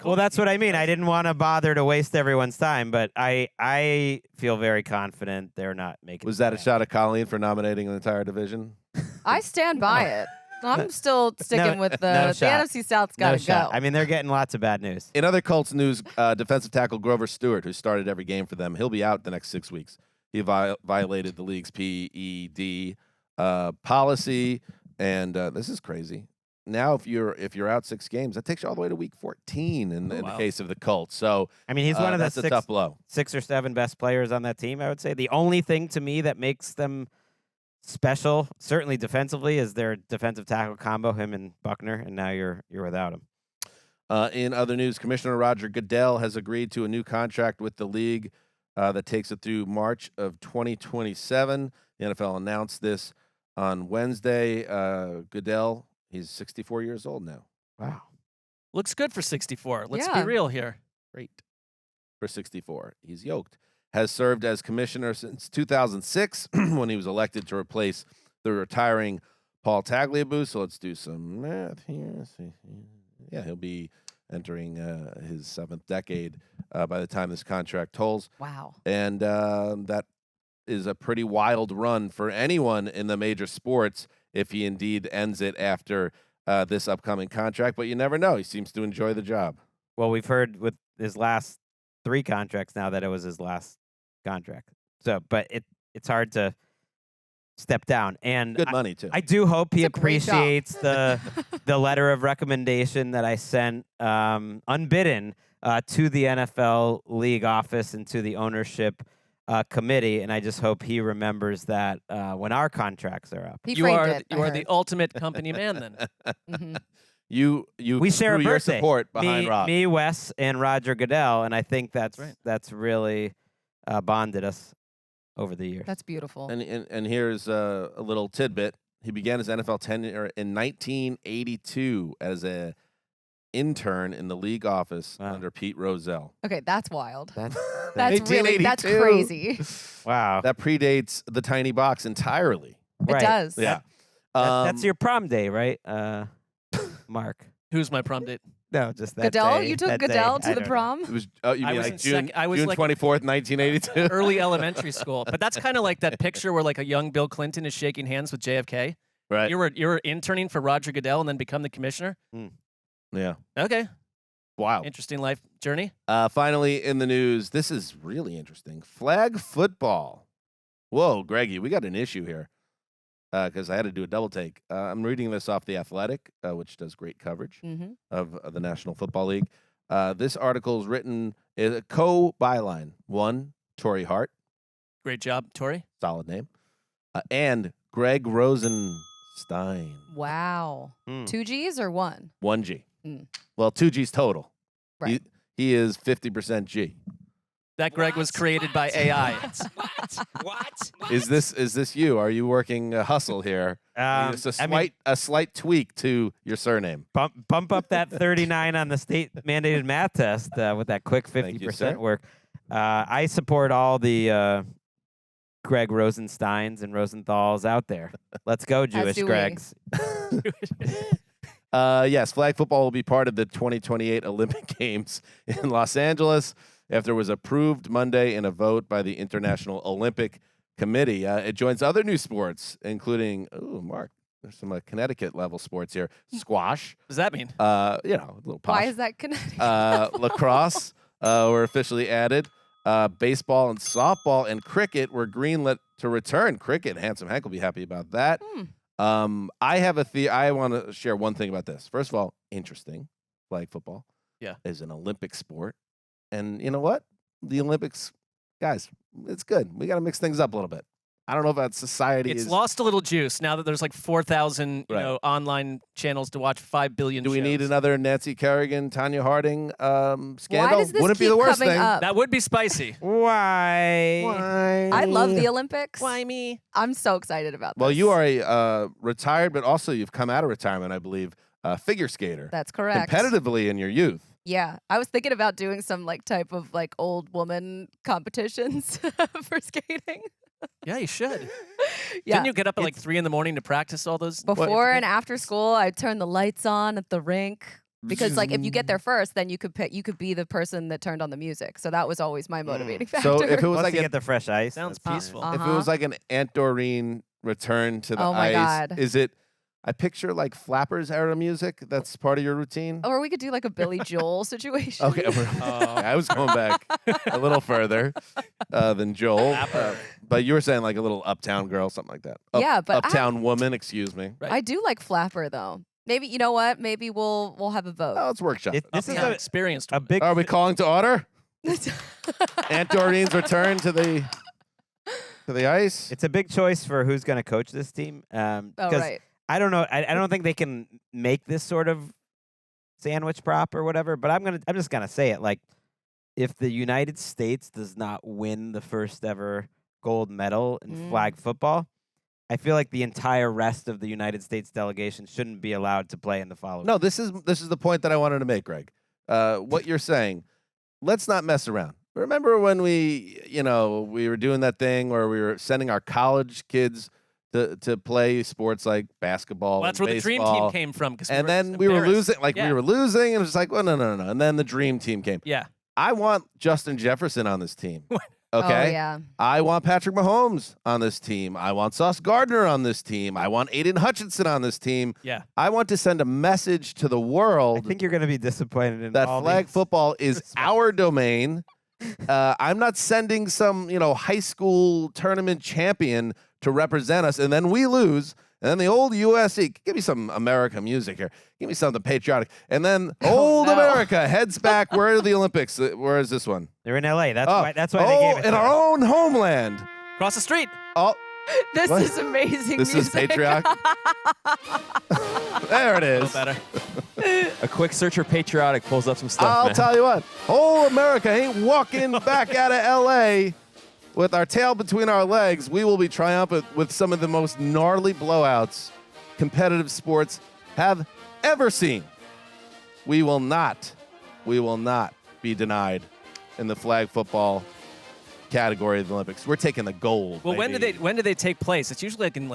[SPEAKER 5] well, that's what I mean. I didn't want to bother to waste everyone's time, but I feel very confident they're not making.
[SPEAKER 3] Was that a
[SPEAKER 5] the
[SPEAKER 3] shot at Colleen for nominating an entire division?
[SPEAKER 4] I stand by it. I'm still sticking with the
[SPEAKER 5] shot.
[SPEAKER 4] NFC South's
[SPEAKER 5] No
[SPEAKER 4] got to
[SPEAKER 5] shot.
[SPEAKER 4] go.
[SPEAKER 5] I mean, they're getting lots of bad news.
[SPEAKER 3] In other Colts news, defensive tackle Grover Stewart, who started every game for them, he'll be out the next 6 weeks. He violated the league's PED policy, and this is crazy. Now, if you're out 6 games, that takes you all the way to week 14 in the case of the Colts. So
[SPEAKER 5] I mean, he's one of the
[SPEAKER 3] that's a tough blow.
[SPEAKER 5] 6 or 7 best players on that team, I would say. The only thing to me that makes them special, certainly defensively, is their defensive tackle combo, him and Buckner, and now you're without him.
[SPEAKER 3] In other news, Commissioner Roger Goodell has agreed to a new contract with the league that takes it through March of 2027. The NFL announced this on Wednesday. Goodell, he's 64 years old now.
[SPEAKER 5] Wow.
[SPEAKER 6] Looks good for 64. Let's
[SPEAKER 4] Yeah.
[SPEAKER 6] be real here.
[SPEAKER 3] Great for 64. He's yoked. Has served as commissioner since 2006 when he was elected to replace the retiring Paul Tagliabue. So let's do some math here. Yeah, he'll be entering his 7th decade by the time this contract tolls.
[SPEAKER 4] Wow.
[SPEAKER 3] And that is a pretty wild run for anyone in the major sports if he indeed ends it after this upcoming contract. But you never know. He seems to enjoy the job.
[SPEAKER 5] Well, we've heard with his last 3 contracts now that it was his last contract. So, but it's hard to step down. And
[SPEAKER 3] Good money, too.
[SPEAKER 5] I do hope he
[SPEAKER 4] It's a great job.
[SPEAKER 5] appreciates the letter of recommendation that I sent unbidden to the NFL league office and to the ownership committee. And I just hope he remembers that when our contracts are up.
[SPEAKER 4] He
[SPEAKER 6] You
[SPEAKER 4] framed
[SPEAKER 6] are
[SPEAKER 4] it. I
[SPEAKER 6] you are the
[SPEAKER 4] heard.
[SPEAKER 6] ultimate company man then.
[SPEAKER 4] Mhm.
[SPEAKER 3] You
[SPEAKER 5] We share a
[SPEAKER 3] threw your
[SPEAKER 5] birthday.
[SPEAKER 3] support behind Rob.
[SPEAKER 5] Me, Wes, and Roger Goodell, and I think that's really bonded us over the years.
[SPEAKER 4] That's beautiful.
[SPEAKER 3] And here's a little tidbit. He began his NFL tenure in 1982 as a intern in the league office
[SPEAKER 5] Wow.
[SPEAKER 3] under Pete Rozelle.
[SPEAKER 4] Okay, that's wild.
[SPEAKER 5] That's
[SPEAKER 4] That's really that's
[SPEAKER 3] 1882.
[SPEAKER 4] crazy.
[SPEAKER 5] wow.
[SPEAKER 3] That predates the tiny box entirely.
[SPEAKER 4] It
[SPEAKER 5] Right.
[SPEAKER 4] does.
[SPEAKER 3] Yeah.
[SPEAKER 5] That's your prom day, right, Mark?
[SPEAKER 6] Who's my prom date?
[SPEAKER 5] No, just that
[SPEAKER 4] Goodell?
[SPEAKER 5] day,
[SPEAKER 4] You took
[SPEAKER 5] that day.
[SPEAKER 4] Goodell
[SPEAKER 5] I
[SPEAKER 4] to the
[SPEAKER 5] don't know.
[SPEAKER 4] prom?
[SPEAKER 3] It was you
[SPEAKER 6] I
[SPEAKER 3] mean
[SPEAKER 6] was
[SPEAKER 3] like
[SPEAKER 6] in
[SPEAKER 3] June,
[SPEAKER 6] I was
[SPEAKER 3] June
[SPEAKER 6] like
[SPEAKER 3] 24th, 1982?
[SPEAKER 6] early elementary school. But that's kind of like that picture where like a young Bill Clinton is shaking hands with JFK.
[SPEAKER 3] Right.
[SPEAKER 6] You were interning for Roger Goodell and then become the commissioner.
[SPEAKER 3] Yeah.
[SPEAKER 6] Okay,
[SPEAKER 3] Wow.
[SPEAKER 6] interesting life journey.
[SPEAKER 3] Finally, in the news, this is really interesting. Flag football. Whoa, Greggy, we got an issue here because I had to do a double take. I'm reading this off The Athletic, which does great coverage
[SPEAKER 4] Mm-hmm.
[SPEAKER 3] of the National Football League. This article is written as a co-byline. 1, Torrey Hart,
[SPEAKER 6] Great job, Tori.
[SPEAKER 3] solid name, and Gregg Rosenstein,
[SPEAKER 4] Wow.
[SPEAKER 5] Hmm.
[SPEAKER 4] 2 G's or 1?
[SPEAKER 3] 1 G.
[SPEAKER 4] Mm.
[SPEAKER 3] Well, 2 G's total.
[SPEAKER 4] Right.
[SPEAKER 3] He is 50% G.
[SPEAKER 6] That Greg was created by AI.
[SPEAKER 1] What?
[SPEAKER 3] Is this you? Are you working a hustle here? It's a
[SPEAKER 5] I mean,
[SPEAKER 3] slight tweak to your surname.
[SPEAKER 5] bump up that 39 on the state mandated math test with that quick
[SPEAKER 3] Thank you, sir.
[SPEAKER 5] 50% work. I support all the Gregg Rosensteins and Rosenthals out there. Let's go, Jewish
[SPEAKER 4] do we.
[SPEAKER 5] Greggs.
[SPEAKER 3] Yes, flag football will be part of the 2028 Olympic Games in Los Angeles after it was approved Monday in a vote by the International Olympic Committee. It joins other new sports, including, Mark, there's some Connecticut level sports here. Squash,
[SPEAKER 6] What does that mean?
[SPEAKER 3] a little posh.
[SPEAKER 4] Why is that connected?
[SPEAKER 3] Lacrosse were officially added. Baseball and softball and cricket were greenlit to return. Cricket, Handsome Hank will be happy about that. I have I want to share one thing about this. First of all, interesting. Flag football is an Olympic sport. And you know what? The Olympics, guys, it's good. We got to mix things up a little bit. I don't know about society.
[SPEAKER 6] It's lost a little juice now that there's like 4,000
[SPEAKER 3] Right.
[SPEAKER 6] online channels to watch 5 billion
[SPEAKER 3] Do we need
[SPEAKER 6] shows.
[SPEAKER 3] another Nancy Kerrigan, Tanya Harding scandal?
[SPEAKER 4] Why does this
[SPEAKER 3] Wouldn't
[SPEAKER 4] keep
[SPEAKER 3] be the worst
[SPEAKER 4] coming
[SPEAKER 3] thing.
[SPEAKER 4] up?
[SPEAKER 6] That would be spicy.
[SPEAKER 5] Why?
[SPEAKER 4] I love the Olympics.
[SPEAKER 6] Why me?
[SPEAKER 4] I'm so excited about this.
[SPEAKER 3] Well, you are a retired, but also you've come out of retirement, I believe, figure skater.
[SPEAKER 4] That's correct.
[SPEAKER 3] Competitively in your youth.
[SPEAKER 4] Yeah, I was thinking about doing some type of old woman competitions for skating.
[SPEAKER 6] Yeah, you should.
[SPEAKER 4] Yeah.
[SPEAKER 6] Didn't you get up at like 3 in the morning to practice all those?
[SPEAKER 4] Before and after school, I'd turn the lights on at the rink because if you get there first, then you could be the person that turned on the music. So that was always my motivating factor.
[SPEAKER 3] So if it was
[SPEAKER 5] Once
[SPEAKER 3] like
[SPEAKER 5] you
[SPEAKER 3] an,
[SPEAKER 5] get the fresh ice.
[SPEAKER 6] Sounds
[SPEAKER 5] that's fine.
[SPEAKER 6] peaceful.
[SPEAKER 3] if it was like an Aunt Doreen return to the
[SPEAKER 4] Oh my
[SPEAKER 3] ice,
[SPEAKER 4] God.
[SPEAKER 3] is it? I picture like Flappers era music. That's part of your routine.
[SPEAKER 4] Or we could do a Billy Joel situation.
[SPEAKER 3] Okay, I was going back a little further than Joel, but you were saying like a little Uptown Girl, something like that.
[SPEAKER 4] Yeah, but
[SPEAKER 3] Uptown Woman. Excuse me.
[SPEAKER 6] Right.
[SPEAKER 4] I do like Flapper though. Maybe you know what? Maybe we'll have a vote.
[SPEAKER 3] Oh, let's workshop.
[SPEAKER 5] This is
[SPEAKER 6] Uptown
[SPEAKER 5] a
[SPEAKER 6] experienced.
[SPEAKER 5] a big.
[SPEAKER 3] Are we calling to order? Aunt Doreen's return to the ice.
[SPEAKER 5] It's a big choice for who's going to coach this team.
[SPEAKER 4] Oh,
[SPEAKER 5] 'Cause
[SPEAKER 4] right.
[SPEAKER 5] I don't know. I don't think they can make this sort of sandwich prop or whatever. But I'm just gonna say it. Like, if the United States does not win the first ever gold medal in flag football, I feel like the entire rest of the United States delegation shouldn't be allowed to play in the following.
[SPEAKER 3] No, this is the point that I wanted to make, Greg. What you're saying, let's not mess around. Remember when we were doing that thing where we were sending our college kids to play sports like basketball.
[SPEAKER 6] Well, that's
[SPEAKER 3] and
[SPEAKER 6] where the dream
[SPEAKER 3] baseball.
[SPEAKER 6] team came from.
[SPEAKER 3] And then we were losing,
[SPEAKER 6] Yeah.
[SPEAKER 3] we were losing, and it was like, well, no. And then the dream team came.
[SPEAKER 6] Yeah.
[SPEAKER 3] I want Justin Jefferson on this team. Okay.
[SPEAKER 4] Oh, yeah.
[SPEAKER 3] I want Patrick Mahomes on this team. I want Sauce Gardner on this team. I want Aiden Hutchinson on this team.
[SPEAKER 6] Yeah.
[SPEAKER 3] I want to send a message to the world
[SPEAKER 5] I think you're going to be disappointed in
[SPEAKER 3] that
[SPEAKER 5] all
[SPEAKER 3] flag
[SPEAKER 5] these.
[SPEAKER 3] football is our domain. I'm not sending some, high school tournament champion to represent us, and then we lose. And then the old USC, give me some America music here. Give me something patriotic. And then old
[SPEAKER 4] no.
[SPEAKER 3] America heads back. Where are the Olympics? Where is this one?
[SPEAKER 5] They're in LA. That's
[SPEAKER 3] Oh.
[SPEAKER 5] why. That's why they gave it
[SPEAKER 3] in
[SPEAKER 5] to
[SPEAKER 3] our
[SPEAKER 5] us.
[SPEAKER 3] own homeland.
[SPEAKER 6] Across the street.
[SPEAKER 3] Oh,
[SPEAKER 4] This
[SPEAKER 3] What?
[SPEAKER 4] is amazing.
[SPEAKER 3] this is
[SPEAKER 4] music.
[SPEAKER 3] patriotic. There it
[SPEAKER 6] A little
[SPEAKER 3] is.
[SPEAKER 6] better.
[SPEAKER 2] A quick search for patriotic pulls up some stuff.
[SPEAKER 3] I'll
[SPEAKER 2] man.
[SPEAKER 3] tell you what. Whole America ain't walking back out of L.A. with our tail between our legs. We will be triumphant with some of the most gnarly blowouts competitive sports have ever seen. We will not be denied in the flag football category of the Olympics. We're taking the gold.
[SPEAKER 6] Well,
[SPEAKER 3] baby.
[SPEAKER 6] when do they take place? It's usually in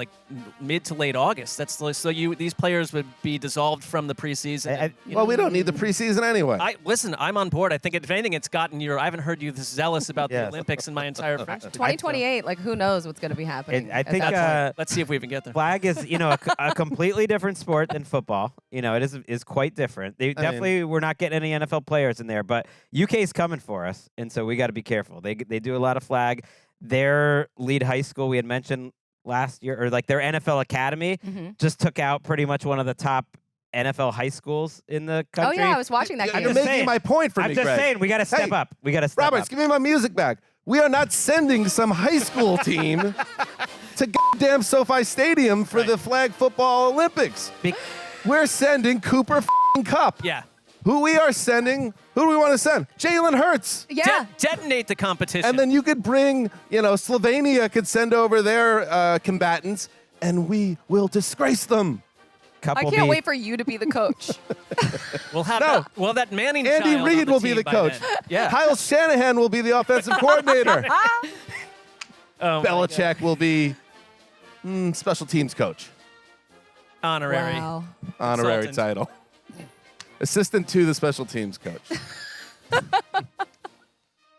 [SPEAKER 6] mid to late August. That's so these players would be dissolved from the preseason.
[SPEAKER 3] Well, we don't need the preseason anyway.
[SPEAKER 6] Listen, I'm on board. I think if anything, it's gotten I haven't heard you this zealous about the
[SPEAKER 5] Yes.
[SPEAKER 6] Olympics in my entire friendship.
[SPEAKER 4] 2028, like who knows what's going to be happening?
[SPEAKER 5] And I
[SPEAKER 4] at
[SPEAKER 5] think
[SPEAKER 4] that point.
[SPEAKER 6] Let's see if we even get there.
[SPEAKER 5] flag is, a completely different sport than football. It is quite different. They definitely we're not getting any NFL players in there, but UK's coming for us, and so we got to be careful. They do a lot of flag. Their lead high school we had mentioned last year, or like their NFL academy, just took out pretty much one of the top NFL high schools in the
[SPEAKER 4] Oh
[SPEAKER 5] country.
[SPEAKER 4] yeah, I was watching that
[SPEAKER 3] You're
[SPEAKER 4] game.
[SPEAKER 5] just
[SPEAKER 3] making
[SPEAKER 5] saying.
[SPEAKER 3] my point for
[SPEAKER 5] I'm
[SPEAKER 3] me,
[SPEAKER 5] just
[SPEAKER 3] Greg.
[SPEAKER 5] saying we got to step
[SPEAKER 3] Hey,
[SPEAKER 5] up. We got to step
[SPEAKER 3] Roberts,
[SPEAKER 5] up.
[SPEAKER 3] give me my music back. We are not sending some high school team to goddamn SoFi Stadium for the flag football Olympics.
[SPEAKER 5] Be-
[SPEAKER 3] We're sending Cooper Cup.
[SPEAKER 6] Yeah.
[SPEAKER 3] Who we are sending? Who do we want to send? Jalen Hurts.
[SPEAKER 4] Yeah.
[SPEAKER 6] Detonate the competition.
[SPEAKER 3] And then you could bring, Slovenia could send over their combatants, and we will disgrace them.
[SPEAKER 4] I can't wait for you to be the coach.
[SPEAKER 6] we'll have
[SPEAKER 3] No.
[SPEAKER 6] that Manning
[SPEAKER 3] Andy
[SPEAKER 6] child on
[SPEAKER 3] Reid will be
[SPEAKER 6] team
[SPEAKER 3] the
[SPEAKER 6] by
[SPEAKER 3] coach.
[SPEAKER 6] then. Yeah.
[SPEAKER 3] Kyle Shanahan will be the offensive coordinator.
[SPEAKER 6] Oh, my
[SPEAKER 3] Belichick will be special teams coach.
[SPEAKER 6] God. Honorary.
[SPEAKER 4] Wow.
[SPEAKER 3] Honorary
[SPEAKER 6] Consultant.
[SPEAKER 3] title. Assistant to the special teams coach.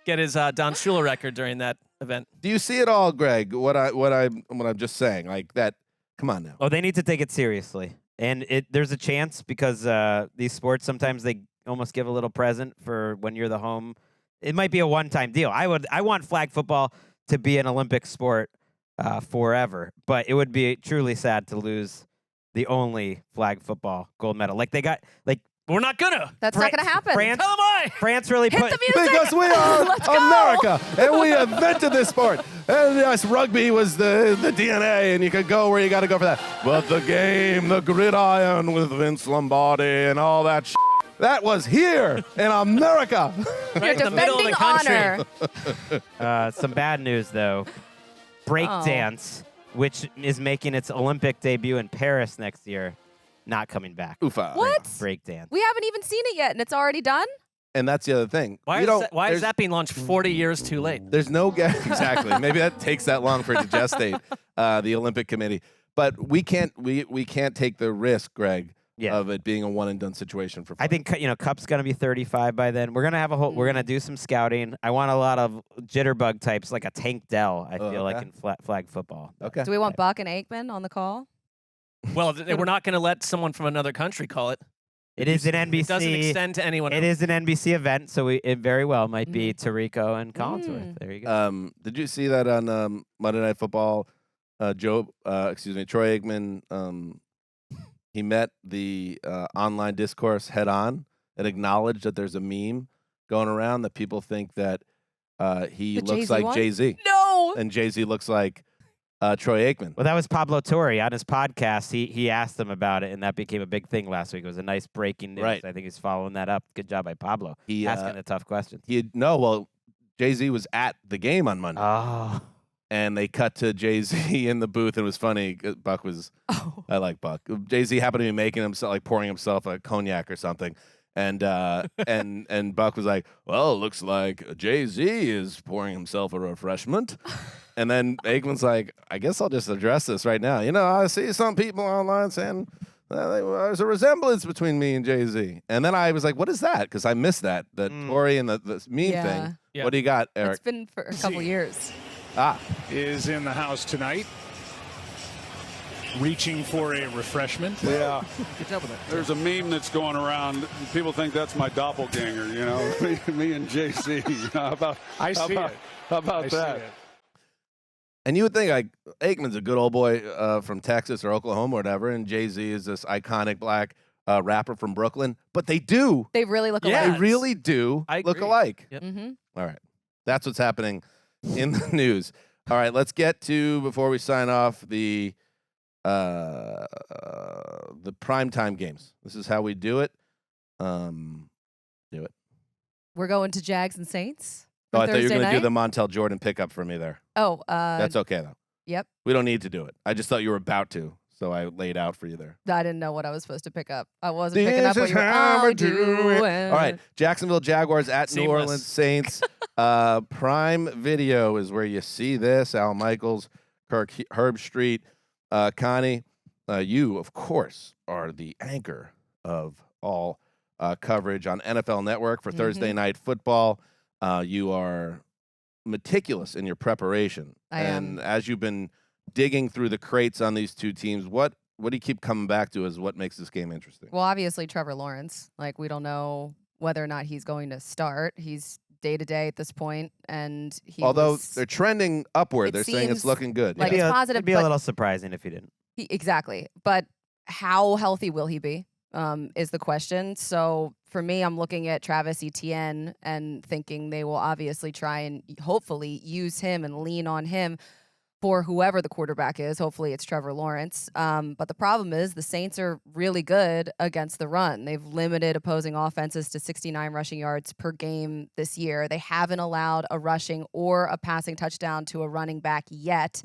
[SPEAKER 6] Get his Don Shula record during that event.
[SPEAKER 3] Do you see it all, Greg? What I'm just saying, like that. Come on now.
[SPEAKER 5] Oh, they need to take it seriously, and there's a chance because these sports sometimes they almost give a little present for when you're the home. It might be a one-time deal. I want flag football to be an Olympic sport forever, but it would be truly sad to lose the only flag football gold medal. Like they got
[SPEAKER 6] We're not gonna.
[SPEAKER 4] That's not going to happen.
[SPEAKER 5] France,
[SPEAKER 6] Tell 'em why.
[SPEAKER 5] France really
[SPEAKER 4] Hit
[SPEAKER 5] put
[SPEAKER 4] the music.
[SPEAKER 3] Because we are
[SPEAKER 4] Let's go.
[SPEAKER 3] America, and we invented this sport. And yes, rugby was the DNA, and you could go where you got to go for that. But the game, the gridiron with Vince Lombardi and all that that was here in America.
[SPEAKER 6] Right in the middle of
[SPEAKER 4] Defending
[SPEAKER 6] the country.
[SPEAKER 4] honor.
[SPEAKER 5] some bad news though. Breakdance, which is making its Olympic debut in Paris next year, not coming back.
[SPEAKER 3] Oofa.
[SPEAKER 4] What?
[SPEAKER 5] Breakdance.
[SPEAKER 4] We haven't even seen it yet, and it's already done?
[SPEAKER 3] And that's the other thing.
[SPEAKER 6] Why is that being launched 40 years too late?
[SPEAKER 3] There's no exactly. Maybe that takes that long for it to gestate the Olympic Committee. But we can't take the risk, Greg, of it being a one and done situation for.
[SPEAKER 5] I think Cup's gonna be 35 by then. We're gonna have we're gonna do some scouting. I want a lot of jitterbug types like a Tank Dell. I feel like in flag football.
[SPEAKER 3] Okay.
[SPEAKER 4] Do we want Buck and Aikman on the call?
[SPEAKER 6] Well, we're not going to let someone from another country call it.
[SPEAKER 5] It is an NBC.
[SPEAKER 6] It doesn't extend to anyone else.
[SPEAKER 5] It is an NBC event, so it very well might be Tirico and Collinsworth. There you go.
[SPEAKER 3] Did you see that on Monday Night Football? Troy Aikman. He met the online discourse head on and acknowledged that there's a meme going around that people think that he
[SPEAKER 4] The
[SPEAKER 3] looks
[SPEAKER 4] Jay-Z
[SPEAKER 3] like
[SPEAKER 4] one?
[SPEAKER 3] Jay-Z,
[SPEAKER 4] No.
[SPEAKER 3] and Jay-Z looks like Troy Aikman.
[SPEAKER 5] Well, that was Pablo Torre on his podcast. He asked him about it, and that became a big thing last week. It was a nice breaking news.
[SPEAKER 3] Right.
[SPEAKER 5] I think he's following that up. Good job by Pablo.
[SPEAKER 3] He
[SPEAKER 5] Asking the tough questions.
[SPEAKER 3] Jay-Z was at the game on Monday.
[SPEAKER 5] Oh.
[SPEAKER 3] And they cut to Jay-Z in the booth. And it was funny. Buck was, I like Buck. Jay-Z happened to be making himself, like pouring himself a cognac or something. And and Buck was like, well, it looks like Jay-Z is pouring himself a refreshment. And then Aikman's like, I guess I'll just address this right now. You know, I see some people online saying there's a resemblance between me and Jay-Z. And then I was like, what is that? Because I missed that Tory and the meme thing.
[SPEAKER 6] Yeah.
[SPEAKER 3] What do you got, Eric?
[SPEAKER 4] It's been for a couple years.
[SPEAKER 9] Is in the house tonight, reaching for a refreshment.
[SPEAKER 10] Yeah.
[SPEAKER 6] Good job with that.
[SPEAKER 10] There's a meme that's going around. People think that's my doppelganger, you know, me and JC. You know,
[SPEAKER 9] I see it.
[SPEAKER 10] How about
[SPEAKER 9] I
[SPEAKER 10] that?
[SPEAKER 9] see it.
[SPEAKER 3] And you would think like Aikman's a good old boy from Texas or Oklahoma or whatever, and Jay-Z is this iconic black rapper from Brooklyn. But they do.
[SPEAKER 4] They really look
[SPEAKER 6] Yeah.
[SPEAKER 4] alike.
[SPEAKER 3] They really do
[SPEAKER 6] I
[SPEAKER 3] look
[SPEAKER 6] agree.
[SPEAKER 3] alike.
[SPEAKER 6] Yep.
[SPEAKER 4] Mm-hmm.
[SPEAKER 3] All right. That's what's happening in the news. All right, let's get to, before we sign off, the primetime games. This is how we do it. Do it.
[SPEAKER 4] We're going to Jags and Saints.
[SPEAKER 3] Oh,
[SPEAKER 4] for
[SPEAKER 3] I thought you were
[SPEAKER 4] Thursday
[SPEAKER 3] going to do
[SPEAKER 4] night?
[SPEAKER 3] the Montel Jordan pickup for me there.
[SPEAKER 4] Oh,
[SPEAKER 3] That's okay, though.
[SPEAKER 4] yep.
[SPEAKER 3] We don't need to do it. I just thought you were about to, so I laid out for you there.
[SPEAKER 4] I didn't know what I was supposed to pick up. I wasn't picking up what you were.
[SPEAKER 3] how
[SPEAKER 4] Oh,
[SPEAKER 3] we do it.
[SPEAKER 4] doing.
[SPEAKER 3] All right, Jacksonville Jaguars at New
[SPEAKER 6] Seamless.
[SPEAKER 3] Orleans Saints. Prime Video is where you see this. Al Michaels, Kirk Herbstreit, Connie. You, of course, are the anchor of all coverage on NFL Network for Thursday Night Football. You are meticulous in your preparation.
[SPEAKER 4] I
[SPEAKER 3] and
[SPEAKER 4] am.
[SPEAKER 3] as you've been digging through the crates on these two teams, what do you keep coming back to as what makes this game interesting?
[SPEAKER 4] Well, obviously Trevor Lawrence. Like, we don't know whether or not he's going to start. He's day to day at this point, and he.
[SPEAKER 3] Although
[SPEAKER 4] was-
[SPEAKER 3] they're trending upward,
[SPEAKER 4] it
[SPEAKER 3] they're saying it's
[SPEAKER 4] seems
[SPEAKER 3] looking good.
[SPEAKER 4] like
[SPEAKER 3] Yeah.
[SPEAKER 4] it's positive,
[SPEAKER 5] It'd be a
[SPEAKER 4] but-
[SPEAKER 5] little surprising if he didn't.
[SPEAKER 4] Exactly. But how healthy will he be? Is the question. So for me, I'm looking at Travis Etienne and thinking they will obviously try and hopefully use him and lean on him for whoever the quarterback is. Hopefully it's Trevor Lawrence. But the problem is the Saints are really good against the run. They've limited opposing offenses to 69 rushing yards per game this year. They haven't allowed a rushing or a passing touchdown to a running back yet.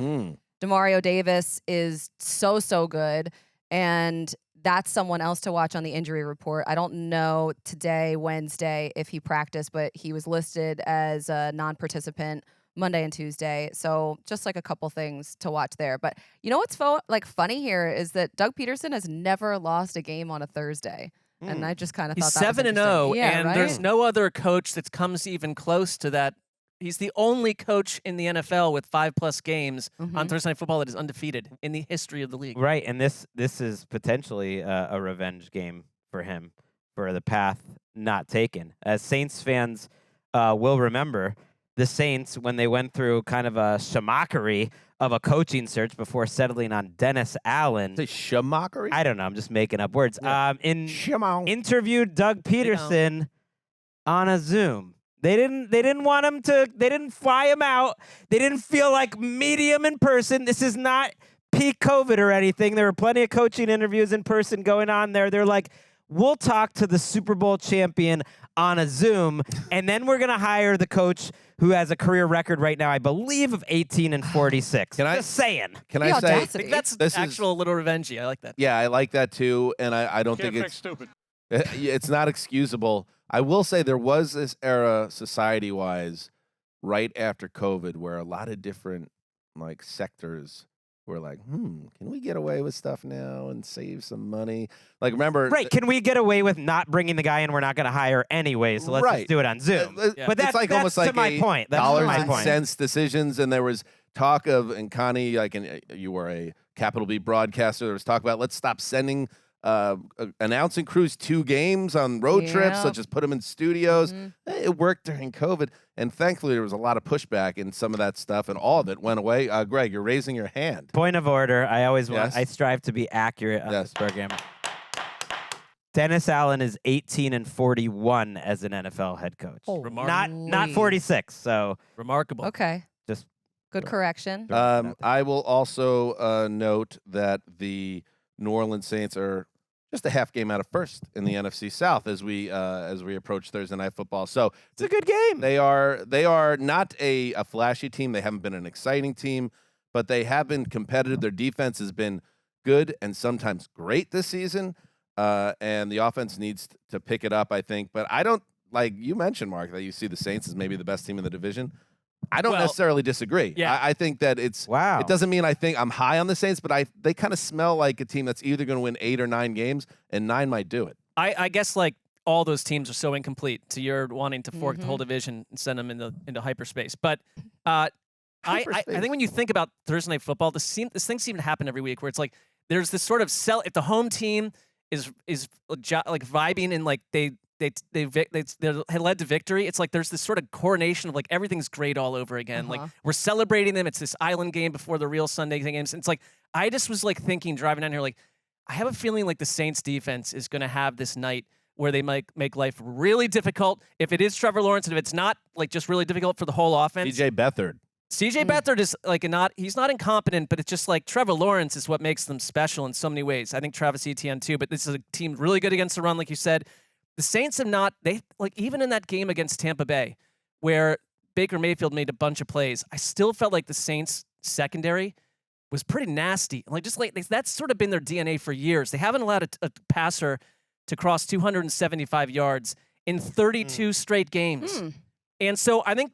[SPEAKER 4] Demario Davis is so good, and that's someone else to watch on the injury report. I don't know today, Wednesday, if he practiced, but he was listed as a non-participant Monday and Tuesday. So just like a couple things to watch there. But you know what's funny here is that Doug Peterson has never lost a game on a Thursday. And I just kind of
[SPEAKER 6] He's
[SPEAKER 4] thought that was
[SPEAKER 6] 7-0,
[SPEAKER 4] interesting. Yeah,
[SPEAKER 6] and
[SPEAKER 4] right?
[SPEAKER 6] there's no other coach that comes even close to that. He's the only coach in the NFL with 5+ games on Thursday Night Football that is undefeated in the history of the league.
[SPEAKER 5] Right, and this is potentially a revenge game for him for the path not taken. As Saints fans will remember, the Saints, when they went through kind of a shamockery of a coaching search before settling on Dennis Allen.
[SPEAKER 3] Say shamockery?
[SPEAKER 5] I don't know. I'm just making up words.
[SPEAKER 3] Shamo.
[SPEAKER 5] Interviewed Doug Peterson on a Zoom. They didn't want him to. They didn't fly him out. They didn't feel like meet him in person. This is not peak COVID or anything. There were plenty of coaching interviews in person going on there. They're like, we'll talk to the Super Bowl champion on a Zoom, and then we're gonna hire the coach who has a career record right now, I believe, of 18-46.
[SPEAKER 3] Can I-
[SPEAKER 5] Just saying.
[SPEAKER 3] Can
[SPEAKER 4] The
[SPEAKER 3] I say?
[SPEAKER 4] audacity.
[SPEAKER 6] That's
[SPEAKER 3] This is-
[SPEAKER 6] actual little revengey. I like that.
[SPEAKER 3] Yeah, I like that too, and I don't
[SPEAKER 9] Can't
[SPEAKER 3] think
[SPEAKER 9] fix stupid.
[SPEAKER 3] it's not excusable. I will say there was this era, society-wise, right after COVID, where a lot of different like sectors were like, can we get away with stuff now and save some money? Like, remember,
[SPEAKER 5] Right? Can we get away with not bringing the guy in we're not going to hire anyway? So let's
[SPEAKER 3] Right.
[SPEAKER 5] just do it on Zoom.
[SPEAKER 6] Yeah.
[SPEAKER 5] But that's
[SPEAKER 3] it's like
[SPEAKER 5] that's
[SPEAKER 3] almost
[SPEAKER 5] to
[SPEAKER 3] like
[SPEAKER 5] my
[SPEAKER 3] a
[SPEAKER 5] point. That's
[SPEAKER 3] dollars
[SPEAKER 5] to my
[SPEAKER 3] and
[SPEAKER 5] point.
[SPEAKER 3] cents decisions, and there was talk of, and Connie, like, you were a capital B broadcaster. There was talk about let's stop sending announcing crews 2 games on road trips.
[SPEAKER 4] Yep.
[SPEAKER 3] Let's just put them in studios. It worked during COVID, and thankfully there was a lot of pushback, and some of that stuff, and all of it went away. Greg, you're raising your hand.
[SPEAKER 5] Point of order. I always
[SPEAKER 3] Yes.
[SPEAKER 5] I strive to be accurate on
[SPEAKER 3] Yes.
[SPEAKER 5] this program. Dennis Allen is 18-41 as an NFL head coach. Not 46. So
[SPEAKER 6] Remarkable.
[SPEAKER 4] Okay.
[SPEAKER 5] Just
[SPEAKER 4] Good correction.
[SPEAKER 3] I will also note that the New Orleans Saints are just a half game out of first in the NFC South as we approach Thursday Night Football. So
[SPEAKER 5] it's a good game.
[SPEAKER 3] they are not a flashy team. They haven't been an exciting team, but they have been competitive. Their defense has been good and sometimes great this season. and the offense needs to pick it up, I think. But I don't, like you mentioned, Mark, that you see the Saints as maybe the best team in the division. I don't necessarily disagree.
[SPEAKER 6] Yeah.
[SPEAKER 3] I think that it's
[SPEAKER 5] Wow.
[SPEAKER 3] It doesn't mean I think I'm high on the Saints, but they kind of smell like a team that's either going to win 8 or 9 games, and 9 might do it.
[SPEAKER 6] I guess like all those teams are so incomplete. So you're wanting to fork the whole division and send them into hyperspace. But I think when you think about Thursday Night Football, this thing seems to happen every week where it's like there's this sort of if the home team is like vibing and like they're led to victory, it's like there's this sort of coronation of like everything's great all over again. Like we're celebrating them. It's this island game before the real Sunday games. And it's like I just was like thinking driving down here, like I have a feeling like the Saints defense is going to have this night where they might make life really difficult. If it is Trevor Lawrence, and if it's not like just really difficult for the whole offense.
[SPEAKER 3] CJ Beathard.
[SPEAKER 6] CJ Beathard is like he's not incompetent, but it's just like Trevor Lawrence is what makes them special in so many ways. I think Travis Etienne too, but this is a team really good against the run, like you said. The Saints have not, even in that game against Tampa Bay, where Baker Mayfield made a bunch of plays, I still felt like the Saints secondary was pretty nasty. Like that's sort of been their DNA for years. They haven't allowed a passer to cross 275 yards in 32 straight games. And so I think,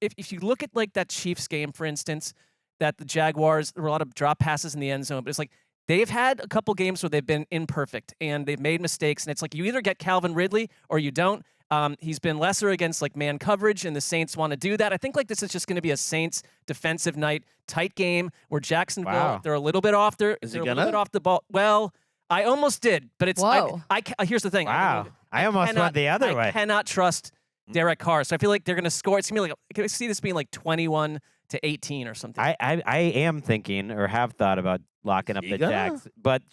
[SPEAKER 6] if you look at like that Chiefs game, for instance, that the Jaguars, there were a lot of drop passes in the end zone, but it's like they've had a couple games where they've been imperfect and they've made mistakes. And it's like you either get Calvin Ridley or you don't. He's been lesser against like man coverage, and the Saints want to do that. I think like this is just going to be a Saints defensive night, tight game where Jacksonville, they're a little bit off they're a little bit off the ball. Well, I almost did, but it's here's the thing.
[SPEAKER 5] Wow. I almost went the other way.
[SPEAKER 6] I cannot trust Derek Carr. So I feel like they're going to score. It's going to be like, I can see this being like 21-18 or something.
[SPEAKER 5] I am thinking or have thought about locking up the Jags. But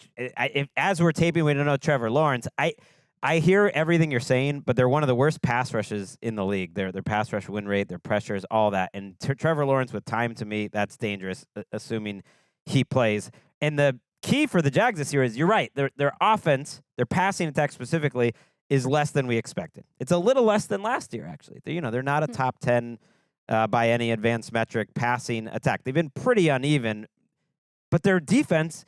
[SPEAKER 5] as we're taping, we don't know Trevor Lawrence. I hear everything you're saying, but they're one of the worst pass rushes in the league. Their pass rush win rate, their pressures, all that. And Trevor Lawrence with time, to me, that's dangerous, assuming he plays. And the key for the Jags this year is, you're right, their offense, their passing attack specifically, is less than we expected. It's a little less than last year, actually. They're not a top 10 by any advanced metric passing attack. They've been pretty uneven, but their defense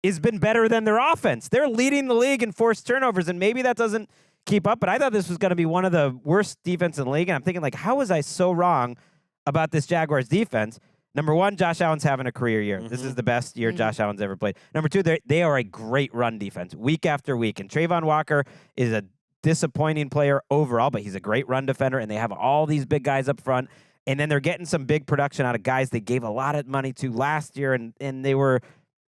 [SPEAKER 5] has been better than their offense. They're leading the league in forced turnovers, and maybe that doesn't keep up, but I thought this was going to be one of the worst defense in the league, and I'm thinking, like, how was I so wrong about this Jaguars defense? Number one, Josh Allen's having a career year. This is the best year Josh Allen's ever played. Number two, they are a great run defense week after week, and Trayvon Walker is a disappointing player overall, but he's a great run defender, and they have all these big guys up front, and then they're getting some big production out of guys they gave a lot of money to last year, and they were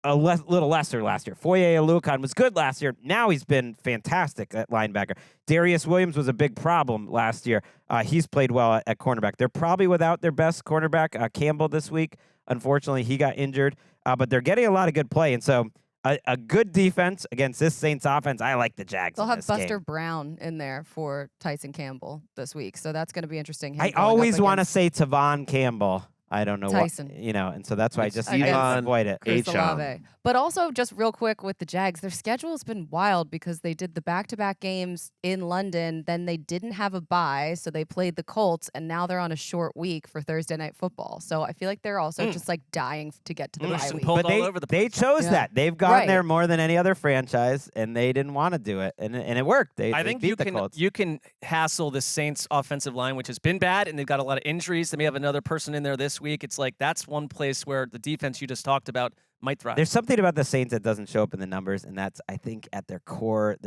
[SPEAKER 5] a little lesser last year. Foye Oluokun was good last year. Now he's been fantastic at linebacker. Darius Williams was a big problem last year. He's played well at cornerback. They're probably without their best cornerback, Campbell, this week. Unfortunately, he got injured, but they're getting a lot of good play, and so a good defense against this Saints offense. I like the Jags.
[SPEAKER 4] They'll
[SPEAKER 5] in
[SPEAKER 4] have
[SPEAKER 5] this
[SPEAKER 4] Buster
[SPEAKER 5] game.
[SPEAKER 4] Brown in there for Tyson Campbell this week, so that's going to be interesting.
[SPEAKER 5] I always want to say Tavon Campbell. I don't know
[SPEAKER 4] Tyson.
[SPEAKER 5] And so that's why I just
[SPEAKER 3] Yvonne
[SPEAKER 5] avoid it.
[SPEAKER 4] Chris Olave. But also, just real quick with the Jags, their schedule has been wild because they did the back-to-back games in London, then they didn't have a bye, so they played the Colts, and now they're on a short week for Thursday Night Football. So I feel like they're also just like dying to get to the bye week.
[SPEAKER 5] But they chose that. They've gone there more than any other franchise, and they didn't want to do it, and it worked. I
[SPEAKER 6] think
[SPEAKER 5] beat the Colts.
[SPEAKER 6] you can hassle the Saints offensive line, which has been bad, and they've got a lot of injuries. They may have another person in there this week. It's like that's one place where the defense you just talked about might thrive.
[SPEAKER 5] There's something about the Saints that doesn't show up in the numbers, and that's, I think, at their core,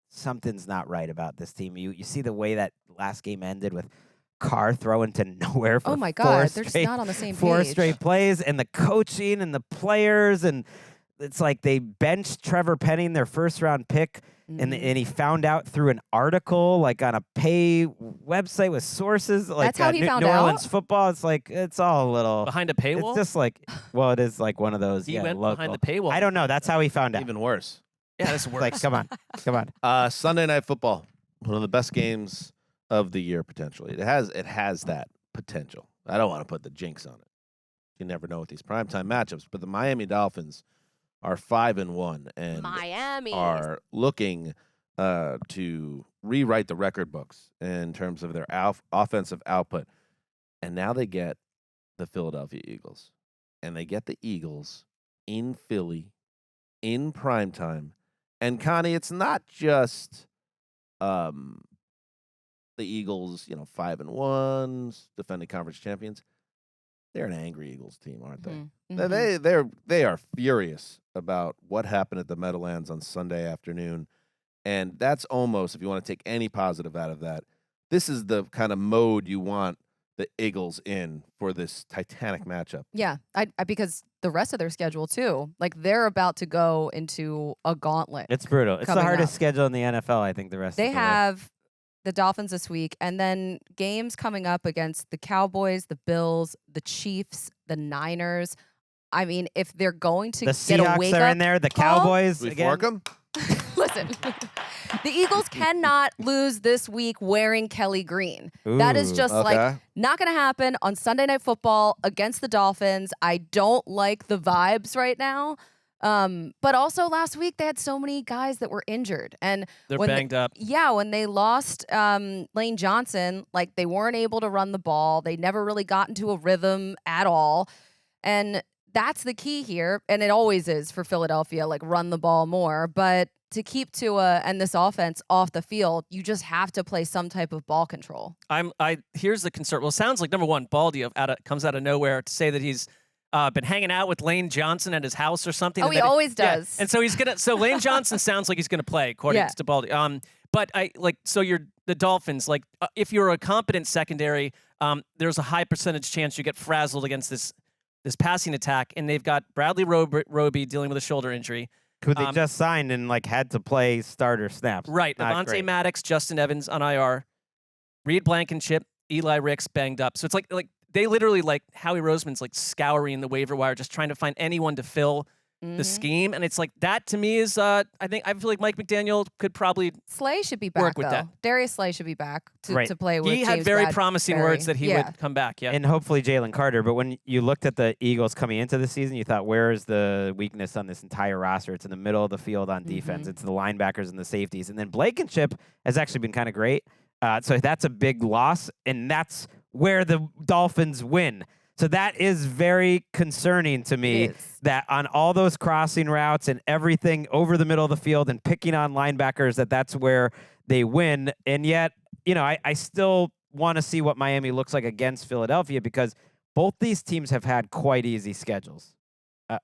[SPEAKER 5] something's not right about this team. You see the way that last game ended with Carr throwing to nowhere for
[SPEAKER 4] oh my God, they're just not on the same
[SPEAKER 5] four
[SPEAKER 4] page.
[SPEAKER 5] straight plays, and the coaching and the players, and it's like they benched Trevor Penning, their first-round pick, and he found out through an article, like on a pay website with sources, like
[SPEAKER 4] That's how he found
[SPEAKER 5] New
[SPEAKER 4] out?
[SPEAKER 5] Orleans football. It's like, it's all a little
[SPEAKER 6] behind a paywall.
[SPEAKER 5] It's just like, well, it is like one of those.
[SPEAKER 6] He went
[SPEAKER 5] local.
[SPEAKER 6] behind the paywall.
[SPEAKER 5] I don't know. That's how he found out.
[SPEAKER 3] Even worse.
[SPEAKER 6] Yeah, that's worse.
[SPEAKER 5] Like, come on.
[SPEAKER 3] Sunday Night Football, one of the best games of the year potentially. It has that potential. I don't want to put the jinx on it. You never know with these primetime matchups, but the Miami Dolphins are 5-1 and are looking to rewrite the record books in terms of their offensive output. And now they get the Philadelphia Eagles. And they get the Eagles in Philly in primetime. And Connie, it's not just the Eagles, 5-1, defending conference champions. They're an angry Eagles team, aren't they?
[SPEAKER 4] Mm-hmm.
[SPEAKER 3] They are furious about what happened at the Meadowlands on Sunday afternoon. And that's almost, if you want to take any positive out of that, this is the kind of mode you want the Eagles in for this titanic matchup.
[SPEAKER 4] Yeah, I because the rest of their schedule too, like they're about to go into a gauntlet.
[SPEAKER 5] It's brutal. It's the
[SPEAKER 4] coming
[SPEAKER 5] hardest
[SPEAKER 4] up.
[SPEAKER 5] schedule in the NFL, I think, the rest
[SPEAKER 4] They
[SPEAKER 5] of the way.
[SPEAKER 4] have the Dolphins this week, and then games coming up against the Cowboys, the Bills, the Chiefs, the Niners. I mean, if they're going to
[SPEAKER 5] The
[SPEAKER 4] get a
[SPEAKER 5] Seahawks
[SPEAKER 4] wake
[SPEAKER 5] are
[SPEAKER 4] up
[SPEAKER 5] in there. The
[SPEAKER 4] call-
[SPEAKER 5] Cowboys.
[SPEAKER 3] We
[SPEAKER 5] again.
[SPEAKER 3] fork them?
[SPEAKER 4] Listen, the Eagles cannot lose this week wearing Kelly Green. That is
[SPEAKER 5] Ooh,
[SPEAKER 4] just like not going to happen on Sunday Night Football against the Dolphins. I don't like the vibes right now. But also last week they had so many guys that were injured, and
[SPEAKER 6] They're
[SPEAKER 4] when
[SPEAKER 6] banged up.
[SPEAKER 4] Yeah, when they lost Lane Johnson, like they weren't able to run the ball. They never really got into a rhythm at all, and that's the key here, and it always is for Philadelphia, like run the ball more. But to keep Tua and this offense off the field, you just have to play some type of ball control.
[SPEAKER 6] Here's the concern. Well, it sounds like number one, Baldy comes out of nowhere to say that he's been hanging out with Lane Johnson at his house or something.
[SPEAKER 4] Oh,
[SPEAKER 6] and
[SPEAKER 4] he
[SPEAKER 6] that
[SPEAKER 4] always
[SPEAKER 6] yeah.
[SPEAKER 4] does.
[SPEAKER 6] And so so Lane Johnson sounds like he's gonna play, according to Baldy. But you're the Dolphins. Like, if you're a competent secondary, there's a high percentage chance you get frazzled against this passing attack, and they've got Bradley Roby dealing with a shoulder injury.
[SPEAKER 5] Who they just signed and had to play starter snaps.
[SPEAKER 6] Right.
[SPEAKER 5] Not
[SPEAKER 6] Avonte
[SPEAKER 5] great.
[SPEAKER 6] Maddox, Justin Evans on IR, Reed Blankenship, Eli Ricks banged up. So it's like they literally, like, Howie Roseman's like scouring the waiver wire, just trying to find anyone to fill the scheme. And it's like that to me is I feel like Mike McDaniel could probably
[SPEAKER 4] Slay should be back,
[SPEAKER 6] work with
[SPEAKER 4] though.
[SPEAKER 6] that.
[SPEAKER 4] Darius Slay should be back to
[SPEAKER 5] Right.
[SPEAKER 4] play with
[SPEAKER 6] He had
[SPEAKER 4] James
[SPEAKER 6] very
[SPEAKER 4] Bradbury.
[SPEAKER 6] promising words that he would come back. Yeah.
[SPEAKER 5] And hopefully Jalen Carter. But when you looked at the Eagles coming into the season, you thought, where is the weakness on this entire roster? It's in the middle of the field on defense. It's the linebackers and the safeties. And then Blankenship has actually been kind of great. So that's a big loss, and that's where the Dolphins win. So that is very concerning to me, that on all those crossing routes and everything over the middle of the field and picking on linebackers, that's where they win. And yet, I still want to see what Miami looks like against Philadelphia, because both these teams have had quite easy schedules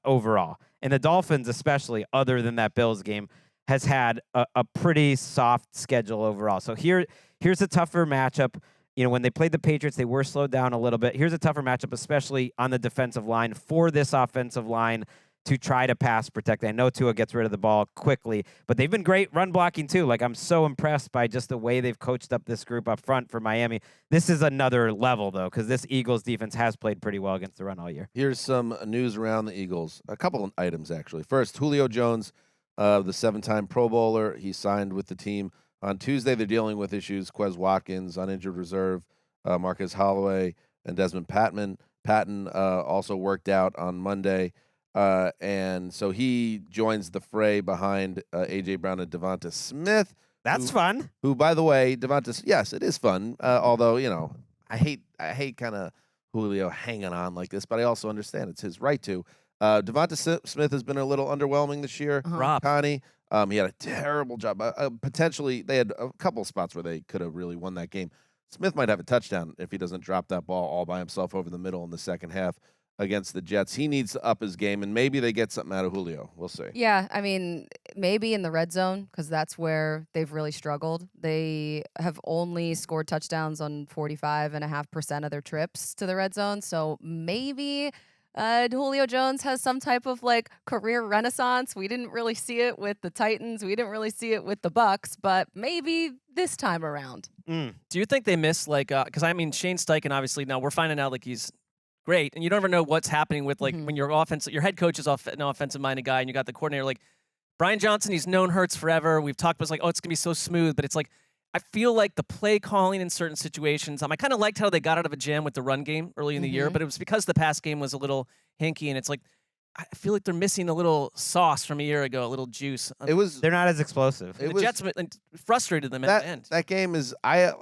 [SPEAKER 5] overall. And the Dolphins, especially, other than that Bills game, has had a pretty soft schedule overall. So here's a tougher matchup. When they played the Patriots, they were slowed down a little bit. Here's a tougher matchup, especially on the defensive line, for this offensive line to try to pass protect. I know Tua gets rid of the ball quickly, but they've been great run blocking too. Like, I'm so impressed by just the way they've coached up this group up front for Miami. This is another level, though, because this Eagles defense has played pretty well against the run all year.
[SPEAKER 3] Here's some news around the Eagles. A couple of items, actually. First, Julio Jones, the 7-time Pro Bowler. He signed with the team on Tuesday. They're dealing with issues. Quez Watkins on injured reserve, Marcus Holloway, and Desmond Patton also worked out on Monday. And so he joins the fray behind A.J. Brown and Devonta Smith.
[SPEAKER 5] That's fun.
[SPEAKER 3] Who, by the way, yes, it is fun. Although, I hate kind of Julio hanging on like this, but I also understand it's his right to. Devonta Smith has been a little underwhelming this year.
[SPEAKER 6] Rob.
[SPEAKER 3] Connie. He had a terrible job. Potentially, they had a couple of spots where they could have really won that game. Smith might have a touchdown if he doesn't drop that ball all by himself over the middle in the second half against the Jets. He needs to up his game, and maybe they get something out of Julio. We'll see.
[SPEAKER 4] Yeah, I mean, maybe in the red zone, because that's where they've really struggled. They have only scored touchdowns on 45.5% of their trips to the red zone. So maybe Julio Jones has some type of career renaissance. We didn't really see it with the Titans. We didn't really see it with the Bucks, but maybe this time around.
[SPEAKER 6] Do you think they miss because Shane Steichen, obviously now we're finding out he's great, and you don't ever know what's happening with when your head coach is an offensive minded guy, and you got the coordinator Brian Johnson. He's known Hurts forever. We've talked about it's gonna be so smooth, but it's I feel like the play calling in certain situations. I kind of liked how they got out of a jam with the run game early in the year, but it was because the pass game was a little hinky, and it's I feel like they're missing a little sauce from a year ago, a little juice.
[SPEAKER 5] They're not as explosive.
[SPEAKER 6] The Jets frustrated them at the end.
[SPEAKER 3] That game is I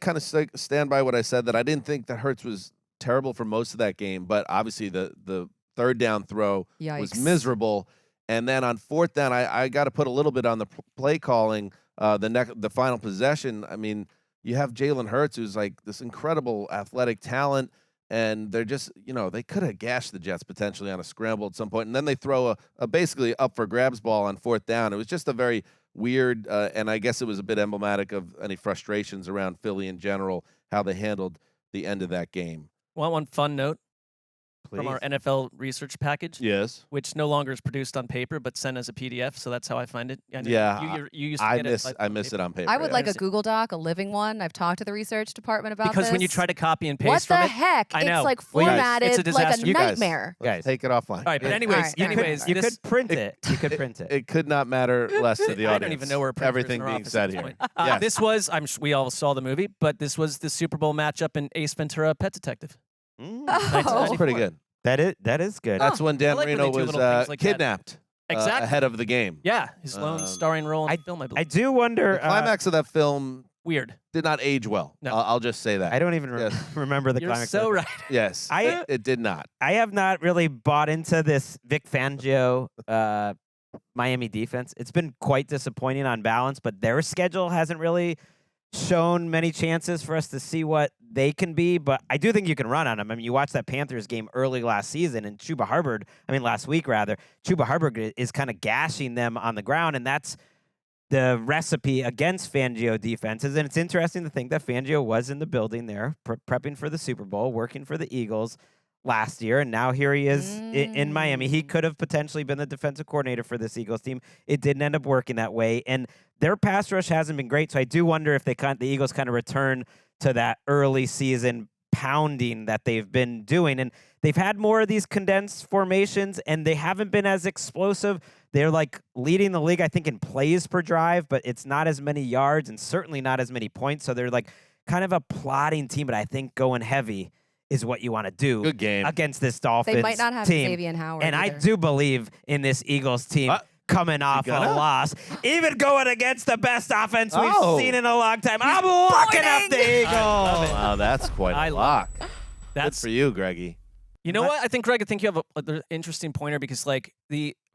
[SPEAKER 3] kind of stand by what I said, that I didn't think that Hurts was terrible for most of that game, but obviously the third down throw was miserable. And then on fourth down, I got to put a little bit on the play calling. The final possession. I mean, you have Jalen Hurts, who's like this incredible athletic talent, and they're just, they could have gashed the Jets potentially on a scramble at some point, and then they throw a basically up for grabs ball on fourth down. It was just a very weird, and I guess it was a bit emblematic of any frustrations around Philly in general, how they handled the end of that game.
[SPEAKER 6] Want one fun note
[SPEAKER 2] Please.
[SPEAKER 6] from our NFL research package?
[SPEAKER 3] Yes.
[SPEAKER 6] Which no longer is produced on paper, but sent as a PDF. So that's how I find it. I know
[SPEAKER 3] Yeah,
[SPEAKER 6] you used to get it.
[SPEAKER 3] I miss it on paper.
[SPEAKER 4] I would like a
[SPEAKER 6] Is it-
[SPEAKER 4] Google Doc, a living one. I've talked to the research department about
[SPEAKER 6] because
[SPEAKER 4] this.
[SPEAKER 6] when you try to copy and paste
[SPEAKER 4] what
[SPEAKER 6] from
[SPEAKER 4] the
[SPEAKER 6] it,
[SPEAKER 4] heck?
[SPEAKER 6] I know.
[SPEAKER 4] It's like
[SPEAKER 6] Well, guys,
[SPEAKER 4] formatted
[SPEAKER 6] it's a
[SPEAKER 4] like
[SPEAKER 6] disaster.
[SPEAKER 4] a
[SPEAKER 3] You guys-
[SPEAKER 4] nightmare.
[SPEAKER 3] Let's take it offline.
[SPEAKER 6] All right, but anyways,
[SPEAKER 4] All right,
[SPEAKER 6] anyways,
[SPEAKER 2] You
[SPEAKER 6] this,
[SPEAKER 2] could print it. You could print it.
[SPEAKER 3] It could not matter less to the audience.
[SPEAKER 6] I don't even know where a printer is in
[SPEAKER 3] everything
[SPEAKER 6] our
[SPEAKER 3] being
[SPEAKER 6] office
[SPEAKER 3] said
[SPEAKER 6] at this
[SPEAKER 3] here.
[SPEAKER 6] point.
[SPEAKER 3] Yes.
[SPEAKER 6] This was, we all saw the movie, but this was the Super Bowl matchup in Ace Ventura: Pet Detective.
[SPEAKER 4] Oh.
[SPEAKER 3] That's pretty good.
[SPEAKER 2] That is good.
[SPEAKER 3] That's when Dan
[SPEAKER 6] I like when
[SPEAKER 3] Marino
[SPEAKER 6] they do
[SPEAKER 3] was
[SPEAKER 6] little things like that.
[SPEAKER 3] kidnapped
[SPEAKER 6] Exactly.
[SPEAKER 3] ahead of the game.
[SPEAKER 6] Yeah, his lone starring role in the film, I believe.
[SPEAKER 2] I do wonder.
[SPEAKER 3] The climax of that film
[SPEAKER 6] Weird.
[SPEAKER 3] did not age well.
[SPEAKER 6] No.
[SPEAKER 3] I'll just say that.
[SPEAKER 2] I don't even
[SPEAKER 3] Yes.
[SPEAKER 2] remember the
[SPEAKER 6] You're
[SPEAKER 2] climax.
[SPEAKER 6] so
[SPEAKER 2] of it.
[SPEAKER 6] right.
[SPEAKER 3] Yes, it did not.
[SPEAKER 2] I have not really bought into this Vic Fangio Miami defense. It's been quite disappointing on balance, but their schedule hasn't really shown many chances for us to see what they can be. But I do think you can run on them. I mean, you watched that Panthers game early last season, and last week rather, Chuba Hubbard is kind of gashing them on the ground, and that's the recipe against Fangio defenses. And it's interesting to think that Fangio was in the building there, prepping for the Super Bowl, working for the Eagles last year, and now here he is in Miami. He could have potentially been the defensive coordinator for this Eagles team. It didn't end up working that way, and their pass rush hasn't been great, so I do wonder if the Eagles kind of return to that early season pounding that they've been doing, and they've had more of these condensed formations, and they haven't been as explosive. They're like leading the league, I think, in plays per drive, but it's not as many yards and certainly not as many points, so they're like kind of a plodding team, but I think going heavy is what you want to do
[SPEAKER 3] Good game.
[SPEAKER 2] against this Dolphins
[SPEAKER 4] They might not have
[SPEAKER 2] team.
[SPEAKER 4] Xavier Howard.
[SPEAKER 2] And I
[SPEAKER 4] either.
[SPEAKER 2] do believe in this Eagles team coming off a
[SPEAKER 3] gonna?
[SPEAKER 2] loss, even going against the best offense we've
[SPEAKER 3] Oh.
[SPEAKER 2] seen in a long time. I'm locking up the Eagles.
[SPEAKER 3] Wow, that's quite
[SPEAKER 6] I
[SPEAKER 3] a
[SPEAKER 6] love
[SPEAKER 3] lock. Good
[SPEAKER 6] That's
[SPEAKER 3] for you, Greggy.
[SPEAKER 6] You know what? I think, Greg, you have an interesting pointer because,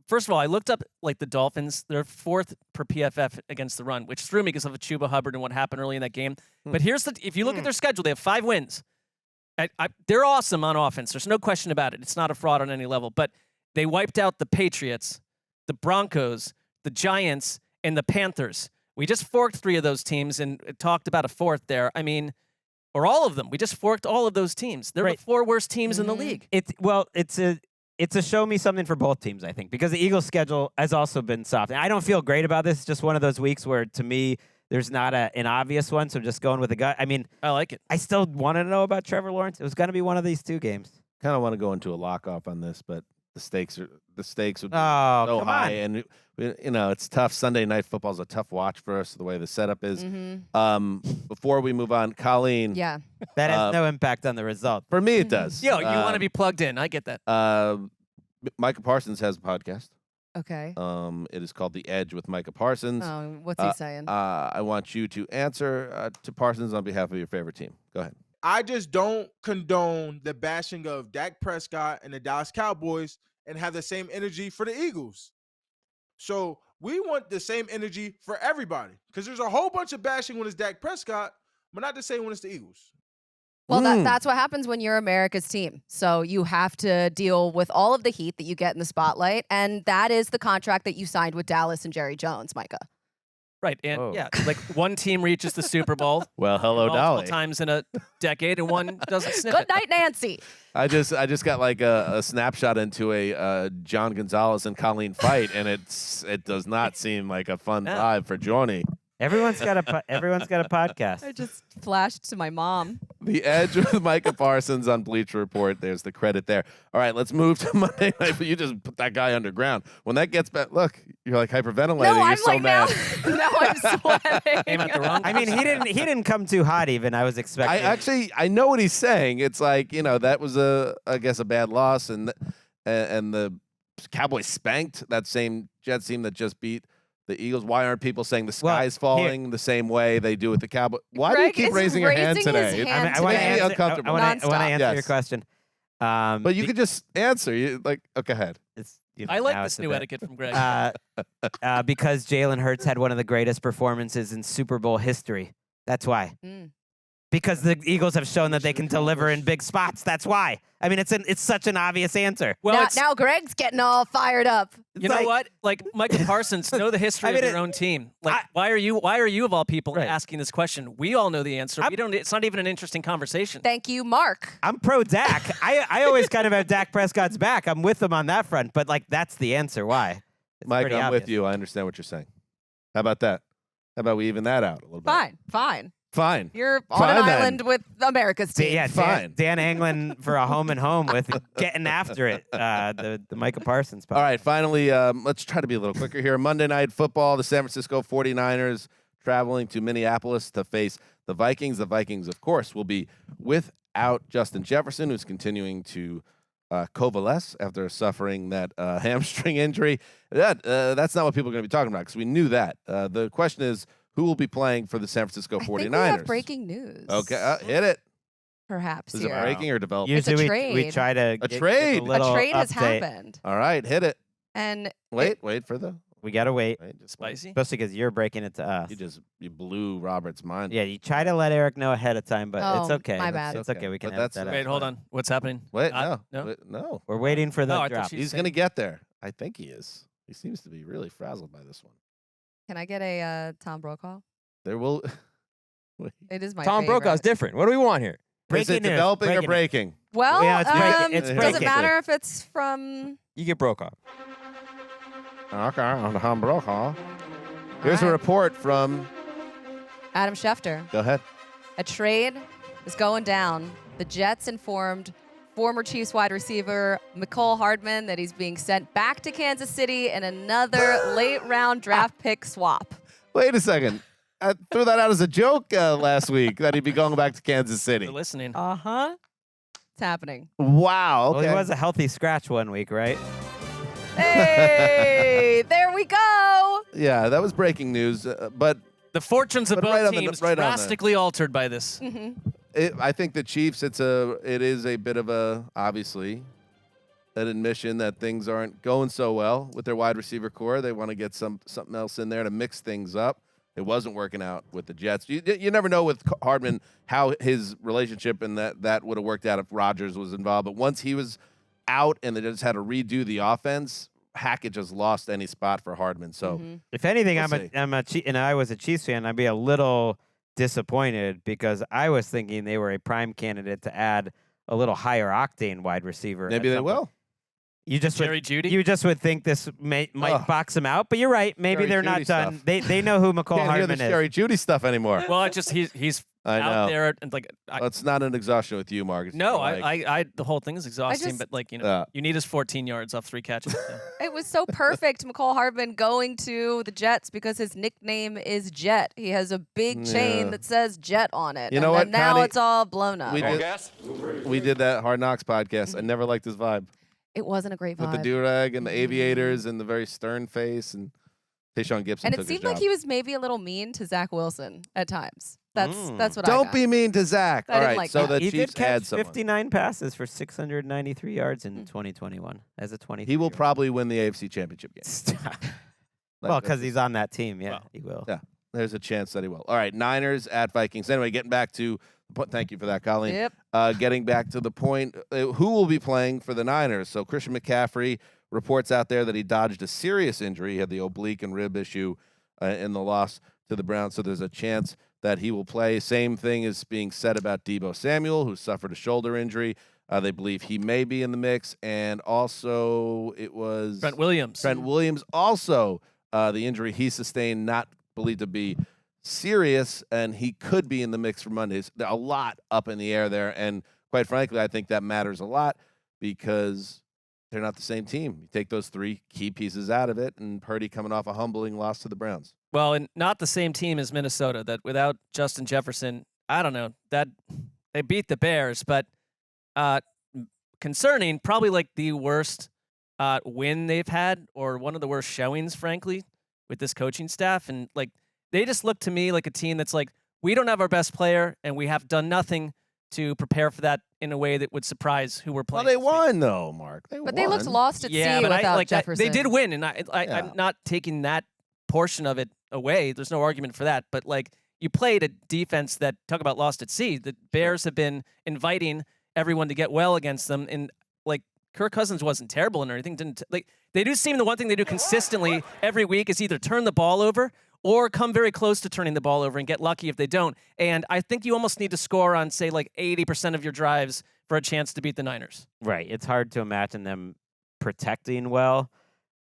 [SPEAKER 6] first of all, I looked up, the Dolphins. They're fourth per PFF against the run, which threw me because of Chuba Hubbard and what happened early in that game. But if you look at their schedule, they have 5 wins. They're awesome on offense. There's no question about it. It's not a fraud on any level. But they wiped out the Patriots, the Broncos, the Giants, and the Panthers. We just forked 3 of those teams and talked about a fourth there. I mean, or all of them. We just forked all of those teams. They're
[SPEAKER 2] Right.
[SPEAKER 6] the 4 worst teams in the league.
[SPEAKER 2] It's a show me something for both teams, I think, because the Eagles' schedule has also been soft. And I don't feel great about this. It's just one of those weeks where, to me, there's not an obvious one, so I'm just going with a gut. I mean,
[SPEAKER 6] I like it.
[SPEAKER 2] I still want to know about Trevor Lawrence. It was going to be one of these 2 games.
[SPEAKER 3] Kind of want to go into a lock off on this, but the stakes would be
[SPEAKER 2] Oh,
[SPEAKER 3] so
[SPEAKER 2] come
[SPEAKER 3] high,
[SPEAKER 2] on.
[SPEAKER 3] and it's tough. Sunday Night Football is a tough watch for us, the way the setup is. Before we move on, Colleen.
[SPEAKER 4] Yeah.
[SPEAKER 2] That has no impact on the result.
[SPEAKER 3] For me, it does.
[SPEAKER 6] Yo, you want to be plugged in. I get that.
[SPEAKER 3] Micah Parsons has a podcast.
[SPEAKER 4] Okay.
[SPEAKER 3] It is called The Edge with Micah Parsons.
[SPEAKER 4] Oh, what's he saying?
[SPEAKER 3] I want you to answer to Parsons on behalf of your favorite team. Go ahead.
[SPEAKER 11] I just don't condone the bashing of Dak Prescott and the Dallas Cowboys and have the same energy for the Eagles. So we want the same energy for everybody because there's a whole bunch of bashing when it's Dak Prescott, but not the same when it's the Eagles.
[SPEAKER 4] Well, that's what happens when you're America's team. So you have to deal with all of the heat that you get in the spotlight, and that is the contract that you signed with Dallas and Jerry Jones, Micah.
[SPEAKER 6] Right, and
[SPEAKER 2] Whoa.
[SPEAKER 6] one team reaches the Super Bowl
[SPEAKER 3] Well, hello,
[SPEAKER 6] multiple
[SPEAKER 3] Dolly.
[SPEAKER 6] times in a decade, and one doesn't sniff
[SPEAKER 4] Good
[SPEAKER 6] it.
[SPEAKER 4] night, Nancy.
[SPEAKER 3] I just got like a snapshot into a John Gonzalez and Colleen fight, and it does not seem like a fun vibe for Johnny.
[SPEAKER 2] Everyone's got a podcast.
[SPEAKER 4] I just flashed to my mom.
[SPEAKER 3] The Edge with Micah Parsons on Bleacher Report. There's the credit there. All right, let's move to Monday Night. You just put that guy underground. When that gets back, look, you're like hyperventilating.
[SPEAKER 4] No,
[SPEAKER 3] you're
[SPEAKER 4] I'm
[SPEAKER 3] so
[SPEAKER 4] like
[SPEAKER 3] mad.
[SPEAKER 4] now I'm sweating.
[SPEAKER 6] Came at the wrong.
[SPEAKER 2] I mean, he didn't come too hot even. I was expecting.
[SPEAKER 3] I know what he's saying. It's like, that was I guess a bad loss, and the Cowboys spanked that same Jets team that just beat the Eagles. Why aren't people saying the sky's falling the same way they do with the Cowboys? Why do you
[SPEAKER 4] Greg
[SPEAKER 3] keep
[SPEAKER 4] is
[SPEAKER 3] raising your hand
[SPEAKER 4] raising
[SPEAKER 3] today?
[SPEAKER 4] his hand
[SPEAKER 2] I want to
[SPEAKER 3] today.
[SPEAKER 2] answer.
[SPEAKER 3] Uncomfortable.
[SPEAKER 2] I want to answer
[SPEAKER 3] Yes.
[SPEAKER 2] your question.
[SPEAKER 3] But you could just answer. Okay, ahead.
[SPEAKER 6] I like
[SPEAKER 2] now
[SPEAKER 6] this
[SPEAKER 2] it's a
[SPEAKER 6] new
[SPEAKER 2] bit.
[SPEAKER 6] etiquette from Greg.
[SPEAKER 2] Because Jalen Hurts had one of the greatest performances in Super Bowl history. That's why.
[SPEAKER 4] Mm.
[SPEAKER 2] Because the Eagles have shown that they can deliver in big spots. That's why. I mean, it's such an obvious answer.
[SPEAKER 6] Well,
[SPEAKER 4] Now Greg's getting all fired up.
[SPEAKER 6] you know what? Like Micah Parsons, know the history of your own team. Like, why are you of all people asking this question? We all know the answer. We don't. It's not even an interesting conversation.
[SPEAKER 4] Thank you, Mark.
[SPEAKER 2] I'm pro Dak. I always kind of have Dak Prescott's back. I'm with him on that front. But like, that's the answer. Why? It's
[SPEAKER 3] Mike,
[SPEAKER 2] pretty
[SPEAKER 3] I'm with
[SPEAKER 2] obvious.
[SPEAKER 3] you. I understand what you're saying. How about that? How about we even that out a little bit?
[SPEAKER 4] Fine.
[SPEAKER 3] Fine.
[SPEAKER 4] You're on
[SPEAKER 3] Fine
[SPEAKER 4] an
[SPEAKER 3] then.
[SPEAKER 4] island with America's team.
[SPEAKER 2] Yeah,
[SPEAKER 3] Fine.
[SPEAKER 2] Dan Anglin for a home and home with getting after it. The Micah Parsons.
[SPEAKER 3] All right, finally, let's try to be a little quicker here. Monday Night Football, the San Francisco 49ers traveling to Minneapolis to face the Vikings. The Vikings, of course, will be without Justin Jefferson, who's continuing to coalesce after suffering that hamstring injury. That's not what people are going to be talking about because we knew that. The question is, who will be playing for the San Francisco 49ers?
[SPEAKER 4] I think we have breaking news.
[SPEAKER 3] Okay, hit it.
[SPEAKER 4] Perhaps
[SPEAKER 3] Is
[SPEAKER 4] here.
[SPEAKER 3] it breaking or developing?
[SPEAKER 2] Usually
[SPEAKER 4] It's a
[SPEAKER 2] we
[SPEAKER 4] trade.
[SPEAKER 2] try to
[SPEAKER 3] A
[SPEAKER 2] give
[SPEAKER 3] trade.
[SPEAKER 2] a little
[SPEAKER 4] A trade has
[SPEAKER 2] update.
[SPEAKER 4] happened.
[SPEAKER 3] All right, hit it.
[SPEAKER 4] And
[SPEAKER 3] Wait for the.
[SPEAKER 2] We gotta wait,
[SPEAKER 3] Wait, just
[SPEAKER 6] Spicy.
[SPEAKER 2] especially because you're breaking it to us.
[SPEAKER 3] You blew Robert's mind.
[SPEAKER 2] Yeah, you try to let Eric know ahead of time, but it's
[SPEAKER 4] Oh,
[SPEAKER 2] okay.
[SPEAKER 4] my bad.
[SPEAKER 2] It's okay. We can
[SPEAKER 3] But
[SPEAKER 2] edit
[SPEAKER 3] that's-
[SPEAKER 2] that
[SPEAKER 6] Wait,
[SPEAKER 2] out.
[SPEAKER 6] hold on. What's happening?
[SPEAKER 3] Wait,
[SPEAKER 6] No.
[SPEAKER 3] no.
[SPEAKER 2] We're waiting for the
[SPEAKER 6] Oh, I thought
[SPEAKER 2] drop.
[SPEAKER 6] she-
[SPEAKER 3] He's going to get there. I think he is. He seems to be really frazzled by this one.
[SPEAKER 4] can I get a Tom Brokaw?
[SPEAKER 3] There will. Wait.
[SPEAKER 4] It is my
[SPEAKER 5] Tom
[SPEAKER 4] favorite.
[SPEAKER 5] Brokaw's different. What do we want here?
[SPEAKER 3] Is
[SPEAKER 2] Breaking
[SPEAKER 3] it
[SPEAKER 2] news,
[SPEAKER 3] developing or
[SPEAKER 2] breaking
[SPEAKER 3] breaking?
[SPEAKER 4] Well,
[SPEAKER 2] Yeah, it's breaking. It's
[SPEAKER 4] does
[SPEAKER 2] breaking.
[SPEAKER 4] it matter if it's from?
[SPEAKER 5] You get Brokaw.
[SPEAKER 3] Okay, on the Brokaw. huh? Here's a
[SPEAKER 4] Alright.
[SPEAKER 3] report from.
[SPEAKER 4] Adam Schefter.
[SPEAKER 3] Go ahead.
[SPEAKER 4] A trade is going down. The Jets informed former Chiefs wide receiver McCole Hardman that he's being sent back to Kansas City in another late round draft pick swap.
[SPEAKER 3] Wait a second. I threw that out as a joke last week that he'd be going back to Kansas City.
[SPEAKER 6] They're listening.
[SPEAKER 2] Uh-huh.
[SPEAKER 4] It's happening.
[SPEAKER 3] Wow.
[SPEAKER 2] Well,
[SPEAKER 3] Okay.
[SPEAKER 2] he was a healthy scratch one week, right?
[SPEAKER 4] Hey, there we go.
[SPEAKER 3] Yeah, that was breaking news. But
[SPEAKER 6] The fortunes of
[SPEAKER 3] But
[SPEAKER 6] both
[SPEAKER 3] right on the-
[SPEAKER 6] teams
[SPEAKER 3] right on the-
[SPEAKER 6] drastically altered by this.
[SPEAKER 3] I think the Chiefs. It is a bit of a obviously an admission that things aren't going so well with their wide receiver core. They want to get something else in there to mix things up. It wasn't working out with the Jets. You never know with Hardman how his relationship and that would have worked out if Rodgers was involved. But once he was out and they just had to redo the offense, Hackett just lost any spot for Hardman. So
[SPEAKER 2] If anything,
[SPEAKER 3] We'll
[SPEAKER 2] and I was a Chiefs fan, I'd be a little disappointed because I was thinking they were a prime candidate to add a little higher octane wide receiver.
[SPEAKER 3] maybe
[SPEAKER 2] at
[SPEAKER 3] they
[SPEAKER 2] some point.
[SPEAKER 3] will.
[SPEAKER 2] You just
[SPEAKER 6] Jerry
[SPEAKER 2] would,
[SPEAKER 6] Jeudy?
[SPEAKER 2] You just would think this might box them out, but you're right. Maybe
[SPEAKER 3] Jerry
[SPEAKER 2] they're not
[SPEAKER 3] Jeudy
[SPEAKER 2] done.
[SPEAKER 3] stuff.
[SPEAKER 2] They know who McCall
[SPEAKER 3] Can't hear
[SPEAKER 2] Hardman
[SPEAKER 3] the
[SPEAKER 2] is.
[SPEAKER 3] Jerry Judy stuff anymore.
[SPEAKER 6] Well, I just he's
[SPEAKER 3] I
[SPEAKER 6] out
[SPEAKER 3] know.
[SPEAKER 6] there and like
[SPEAKER 3] It's not an exhaustion with you, Mark. It's
[SPEAKER 6] no,
[SPEAKER 3] more like,
[SPEAKER 6] I the whole thing is exhausting,
[SPEAKER 4] just-
[SPEAKER 6] but like
[SPEAKER 3] Yeah.
[SPEAKER 6] you need his 14 yards off 3 catches. so.
[SPEAKER 4] It was so perfect, McCall Hardman going to the Jets because his nickname is Jet. He has a big
[SPEAKER 3] Yeah.
[SPEAKER 4] chain that says Jet on it.
[SPEAKER 3] You know
[SPEAKER 4] and
[SPEAKER 3] what,
[SPEAKER 4] then now
[SPEAKER 3] Connie?
[SPEAKER 4] it's all blown up.
[SPEAKER 3] we did that Hard Knocks podcast. I never liked his vibe
[SPEAKER 4] It wasn't a great
[SPEAKER 3] with
[SPEAKER 4] vibe.
[SPEAKER 3] the do-rag and the aviators and the very stern face and Tayshaun Gibson
[SPEAKER 4] And
[SPEAKER 3] took
[SPEAKER 4] it seemed
[SPEAKER 3] his
[SPEAKER 4] like
[SPEAKER 3] job.
[SPEAKER 4] he was maybe a little mean to Zach Wilson at times. That's what I
[SPEAKER 3] Don't
[SPEAKER 4] got.
[SPEAKER 3] be mean to Zach.
[SPEAKER 4] I
[SPEAKER 3] All
[SPEAKER 4] didn't
[SPEAKER 3] right,
[SPEAKER 4] like
[SPEAKER 3] so
[SPEAKER 4] that.
[SPEAKER 3] the
[SPEAKER 2] He
[SPEAKER 3] Chiefs
[SPEAKER 2] did catch
[SPEAKER 3] had someone.
[SPEAKER 2] 59 passes for 693 yards in 2021 as a 20.
[SPEAKER 3] He will probably win the AFC Championship game.
[SPEAKER 2] Well, because he's on that team. Yeah,
[SPEAKER 6] Well,
[SPEAKER 2] he will.
[SPEAKER 3] Yeah, there's a chance that he will. All right, Niners at Vikings. Anyway, getting back to the point. Thank you for that, Colleen.
[SPEAKER 4] Yep.
[SPEAKER 3] Getting back to the point, who will be playing for the Niners? So Christian McCaffrey reports out there that he dodged a serious injury. He had the oblique and rib issue in the loss to the Browns. So there's a chance that he will play. Same thing is being said about Deebo Samuel, who suffered a shoulder injury. They believe he may be in the mix. And also it was
[SPEAKER 6] Trent Williams.
[SPEAKER 3] Trent Williams also, the injury he sustained, not believed to be serious, and he could be in the mix for Mondays. A lot up in the air there, and quite frankly, I think that matters a lot because they're not the same team. You take those 3 key pieces out of it, and Purdy coming off a humbling loss to the Browns.
[SPEAKER 6] Well, and not the same team as Minnesota. That without Justin Jefferson, I don't know that they beat the Bears, but concerning, probably like the worst win they've had, or one of the worst showings, frankly, with this coaching staff. And like they just look to me like a team that's like, we don't have our best player, and we have done nothing to prepare for that in a way that would surprise who we're
[SPEAKER 3] Well,
[SPEAKER 6] playing.
[SPEAKER 3] they
[SPEAKER 6] this week.
[SPEAKER 3] won though, Mark.
[SPEAKER 4] But they looked
[SPEAKER 3] won.
[SPEAKER 4] lost at
[SPEAKER 6] Yeah,
[SPEAKER 4] sea
[SPEAKER 6] but
[SPEAKER 4] without
[SPEAKER 6] like
[SPEAKER 4] Jefferson.
[SPEAKER 6] they did win, and
[SPEAKER 3] Yeah.
[SPEAKER 6] I'm not taking that portion of it away. There's no argument for that. But like you played a defense that talk about lost at sea. The Bears have been inviting everyone to get well against them, and like Kirk Cousins wasn't terrible and everything. Didn't like they do seem the one thing they do consistently every week is either turn the ball over or come very close to turning the ball over and get lucky if they don't. And I think you almost need to score on say like 80% of your drives for a chance to beat the Niners.
[SPEAKER 2] Right. It's hard to imagine them protecting well.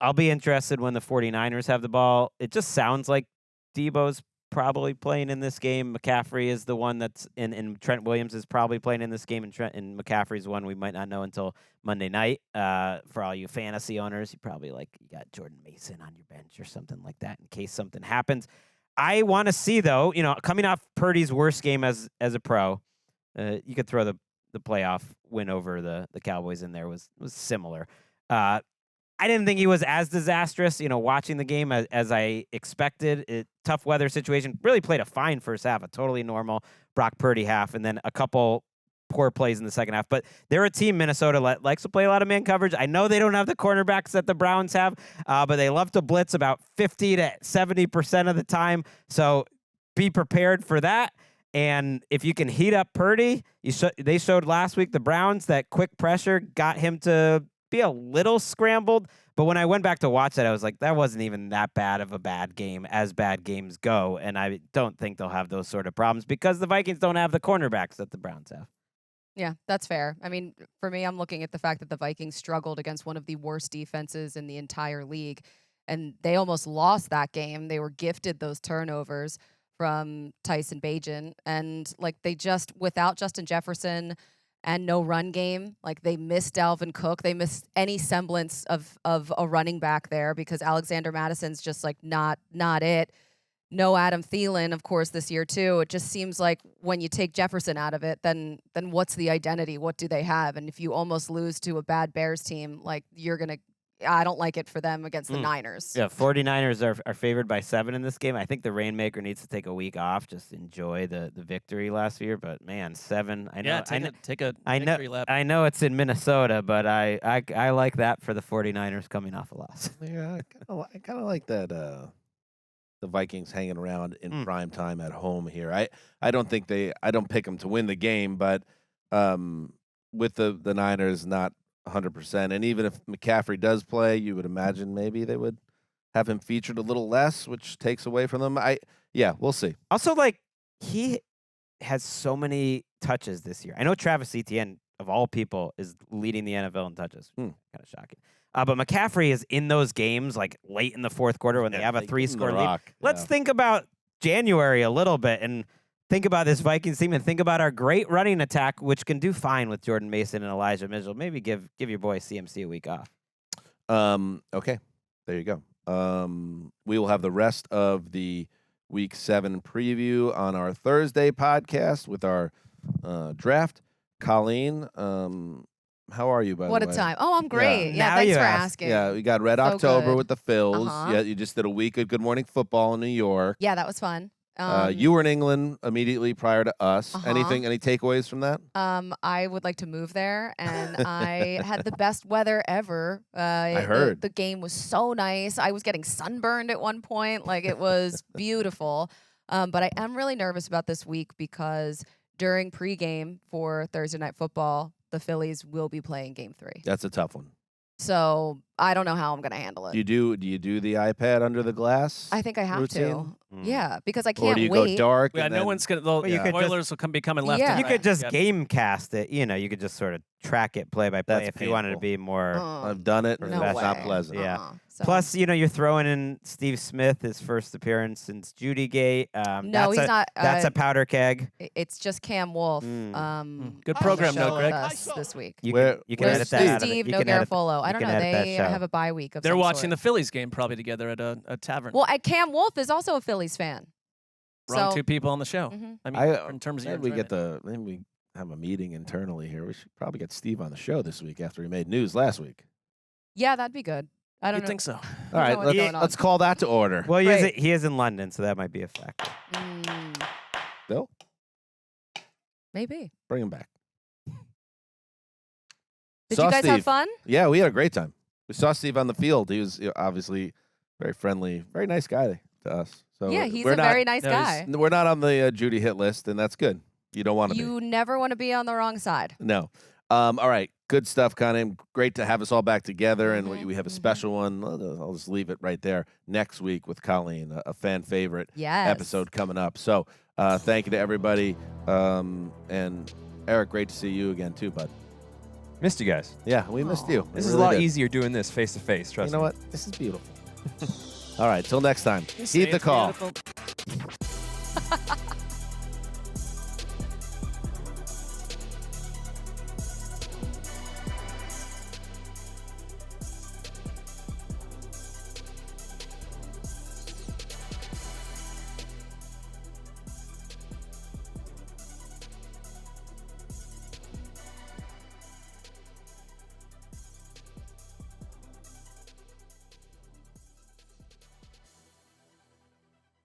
[SPEAKER 2] I'll be interested when the 49ers have the ball. It just sounds like Debo's probably playing in this game. McCaffrey is the one that's in, and Trent Williams is probably playing in this game, and McCaffrey's one we might not know until Monday night. For all you fantasy owners, you probably you got Jordan Mason on your bench or something like that in case something happens. I want to see though, coming off Purdy's worst game as a pro, you could throw the playoff win over the Cowboys in there was similar. I didn't think he was as disastrous, watching the game as I expected. Tough weather situation. Really played a fine first half, a totally normal Brock Purdy half, and then a couple poor plays in the second half. But they're a team, Minnesota, likes to play a lot of man coverage. I know they don't have the cornerbacks that the Browns have, but they love to blitz about 50 to 70% of the time. So be prepared for that. And if you can heat up Purdy, they showed last week, the Browns, that quick pressure got him to be a little scrambled, but when I went back to watch it, I was like, that wasn't even that bad of a bad game as bad games go, and I don't think they'll have those sort of problems because the Vikings don't have the cornerbacks that the Browns have.
[SPEAKER 4] Yeah, that's fair. I mean, for me, I'm looking at the fact that the Vikings struggled against one of the worst defenses in the entire league, and they almost lost that game. They were gifted those turnovers from Tyson Bagent, and they just, without Justin Jefferson and no run game, they missed Dalvin Cook. They missed any semblance of a running back there because Alexander Madison's just not it. No Adam Thielen, of course, this year too. It just seems like when you take Jefferson out of it, then what's the identity? What do they have? And if you almost lose to a bad Bears team, you're gonna. I don't like it for them against the Niners.
[SPEAKER 2] Yeah, 49ers are favored by 7 in this game. I think the Rainmaker needs to take a week off, just enjoy the victory last year. But man, 7. I know.
[SPEAKER 6] Yeah, take a victory lap.
[SPEAKER 2] I know it's in Minnesota, but I like that for the 49ers coming off a loss.
[SPEAKER 3] Yeah, I kind of like that. The Vikings hanging around in prime time at home here. I don't think I don't pick them to win the game, but with the Niners not 100%, and even if McCaffrey does play, you would imagine maybe they would have him featured a little less, which takes away from them. We'll see.
[SPEAKER 2] Also, he has so many touches this year. I know Travis Etienne, of all people, is leading the NFL in touches. Kind of shocking. But McCaffrey is in those games late in the fourth quarter when they have a 3-score lead. Let's think about January a little bit and think about this Vikings team and think about our great running attack, which can do fine with Jordan Mason and Elijah Mitchell. Maybe give your boy CMC a week off.
[SPEAKER 3] Okay, there you go. We will have the rest of the Week 7 preview on our Thursday podcast with our draft. Colleen, how are you, by the way?
[SPEAKER 4] What a time. Oh, I'm great. Yeah,
[SPEAKER 2] Now
[SPEAKER 4] thanks
[SPEAKER 2] you
[SPEAKER 4] for
[SPEAKER 2] ask.
[SPEAKER 4] asking.
[SPEAKER 3] Yeah, we got Red
[SPEAKER 4] So
[SPEAKER 3] October
[SPEAKER 4] good.
[SPEAKER 3] with the Phils.
[SPEAKER 4] Uh-huh.
[SPEAKER 3] Yeah, you just did a week of Good Morning Football in New York.
[SPEAKER 4] Yeah, that was fun.
[SPEAKER 3] You were in England immediately prior to us.
[SPEAKER 4] Uh-huh.
[SPEAKER 3] Any takeaways from that?
[SPEAKER 4] I would like to move there, and I had the best weather ever.
[SPEAKER 3] I heard.
[SPEAKER 4] The game was so nice. I was getting sunburned at one point. It was beautiful. But I am really nervous about this week because during pregame for Thursday Night Football, the Phillies will be playing Game 3.
[SPEAKER 3] That's a tough one.
[SPEAKER 4] So I don't know how I'm going to handle it.
[SPEAKER 3] Do you do the iPad under the glass?
[SPEAKER 4] I think I have to.
[SPEAKER 3] routine?
[SPEAKER 4] Yeah, because I
[SPEAKER 3] Or
[SPEAKER 4] can't
[SPEAKER 3] do you
[SPEAKER 4] wait.
[SPEAKER 3] go dark?
[SPEAKER 6] Yeah,
[SPEAKER 3] and
[SPEAKER 6] no
[SPEAKER 3] then-
[SPEAKER 6] one's gonna. The
[SPEAKER 2] you could
[SPEAKER 6] Oilers will be coming left.
[SPEAKER 4] Yeah.
[SPEAKER 6] and
[SPEAKER 2] You
[SPEAKER 6] right.
[SPEAKER 2] could just
[SPEAKER 6] Yep.
[SPEAKER 2] game cast it. You could just sort of track it play by play
[SPEAKER 3] That's
[SPEAKER 2] if you wanted to
[SPEAKER 3] painful.
[SPEAKER 2] be more.
[SPEAKER 3] I've done it. and
[SPEAKER 4] No
[SPEAKER 3] it's not
[SPEAKER 4] way.
[SPEAKER 3] pleasant.
[SPEAKER 2] Yeah.
[SPEAKER 4] So-
[SPEAKER 2] Plus, you're throwing in Steve Smith, his first appearance since Judygate.
[SPEAKER 4] No, he's not.
[SPEAKER 2] That's a powder keg.
[SPEAKER 4] It's just Cam Wolf.
[SPEAKER 6] Good program
[SPEAKER 4] show
[SPEAKER 6] note, Greg.
[SPEAKER 4] with us this week.
[SPEAKER 2] You
[SPEAKER 3] Where-
[SPEAKER 2] can
[SPEAKER 3] where's
[SPEAKER 2] edit that
[SPEAKER 3] Steve?
[SPEAKER 2] out of it.
[SPEAKER 4] Steve,
[SPEAKER 2] You
[SPEAKER 4] no
[SPEAKER 2] can edit-
[SPEAKER 4] Garofalo. I
[SPEAKER 2] you
[SPEAKER 4] don't
[SPEAKER 2] can
[SPEAKER 4] know.
[SPEAKER 2] edit that
[SPEAKER 4] They
[SPEAKER 2] show.
[SPEAKER 4] have a bye week of
[SPEAKER 6] They're
[SPEAKER 4] some
[SPEAKER 6] watching the
[SPEAKER 4] sort.
[SPEAKER 6] Phillies game probably together at a tavern.
[SPEAKER 4] Well, Cam Wolf is also a Phillies fan.
[SPEAKER 6] Wrong
[SPEAKER 4] So-
[SPEAKER 6] two people on the show.
[SPEAKER 4] Mhm.
[SPEAKER 6] I mean, in terms of your
[SPEAKER 3] maybe we
[SPEAKER 6] enjoyment.
[SPEAKER 3] maybe we have a meeting internally here. We should probably get Steve on the show this week after he made news last week.
[SPEAKER 4] Yeah, that'd be good. I don't
[SPEAKER 6] You
[SPEAKER 4] know.
[SPEAKER 6] think so?
[SPEAKER 3] All right,
[SPEAKER 4] what's going on.
[SPEAKER 3] let's call that to order.
[SPEAKER 2] Well,
[SPEAKER 4] Right.
[SPEAKER 2] he is in London, so that might be a factor.
[SPEAKER 4] Mm.
[SPEAKER 3] Bill?
[SPEAKER 4] Maybe.
[SPEAKER 3] Bring him back.
[SPEAKER 4] Did
[SPEAKER 3] Saw
[SPEAKER 4] you guys have
[SPEAKER 3] Steve.
[SPEAKER 4] fun?
[SPEAKER 3] Yeah, we had a great time. We saw Steve on the field. He was obviously very friendly, very nice guy to us. So
[SPEAKER 4] Yeah, he's
[SPEAKER 3] we're
[SPEAKER 4] a
[SPEAKER 3] not,
[SPEAKER 4] very nice guy.
[SPEAKER 3] We're not on the Judy hit list, and that's good. You don't want to be.
[SPEAKER 4] You never want to be on the wrong side.
[SPEAKER 3] No. All right. Good stuff, Connie. Great to have us all back together, and we have a
[SPEAKER 4] Mhm.
[SPEAKER 3] special one. I'll just leave it right there. Next week with Colleen, a fan favorite
[SPEAKER 4] Yes.
[SPEAKER 3] episode coming up. So thank you to everybody. And Eric, great to see you again too, bud.
[SPEAKER 5] Missed you guys.
[SPEAKER 3] Yeah, we missed you.
[SPEAKER 5] This
[SPEAKER 3] We
[SPEAKER 5] is a
[SPEAKER 3] really
[SPEAKER 5] lot
[SPEAKER 3] did.
[SPEAKER 5] easier doing this face to face. Trust
[SPEAKER 3] You know
[SPEAKER 5] me.
[SPEAKER 3] what? This is beautiful. All right. Till next time.
[SPEAKER 6] You
[SPEAKER 3] Heed
[SPEAKER 6] say
[SPEAKER 3] the
[SPEAKER 6] it's
[SPEAKER 3] call.
[SPEAKER 6] beautiful.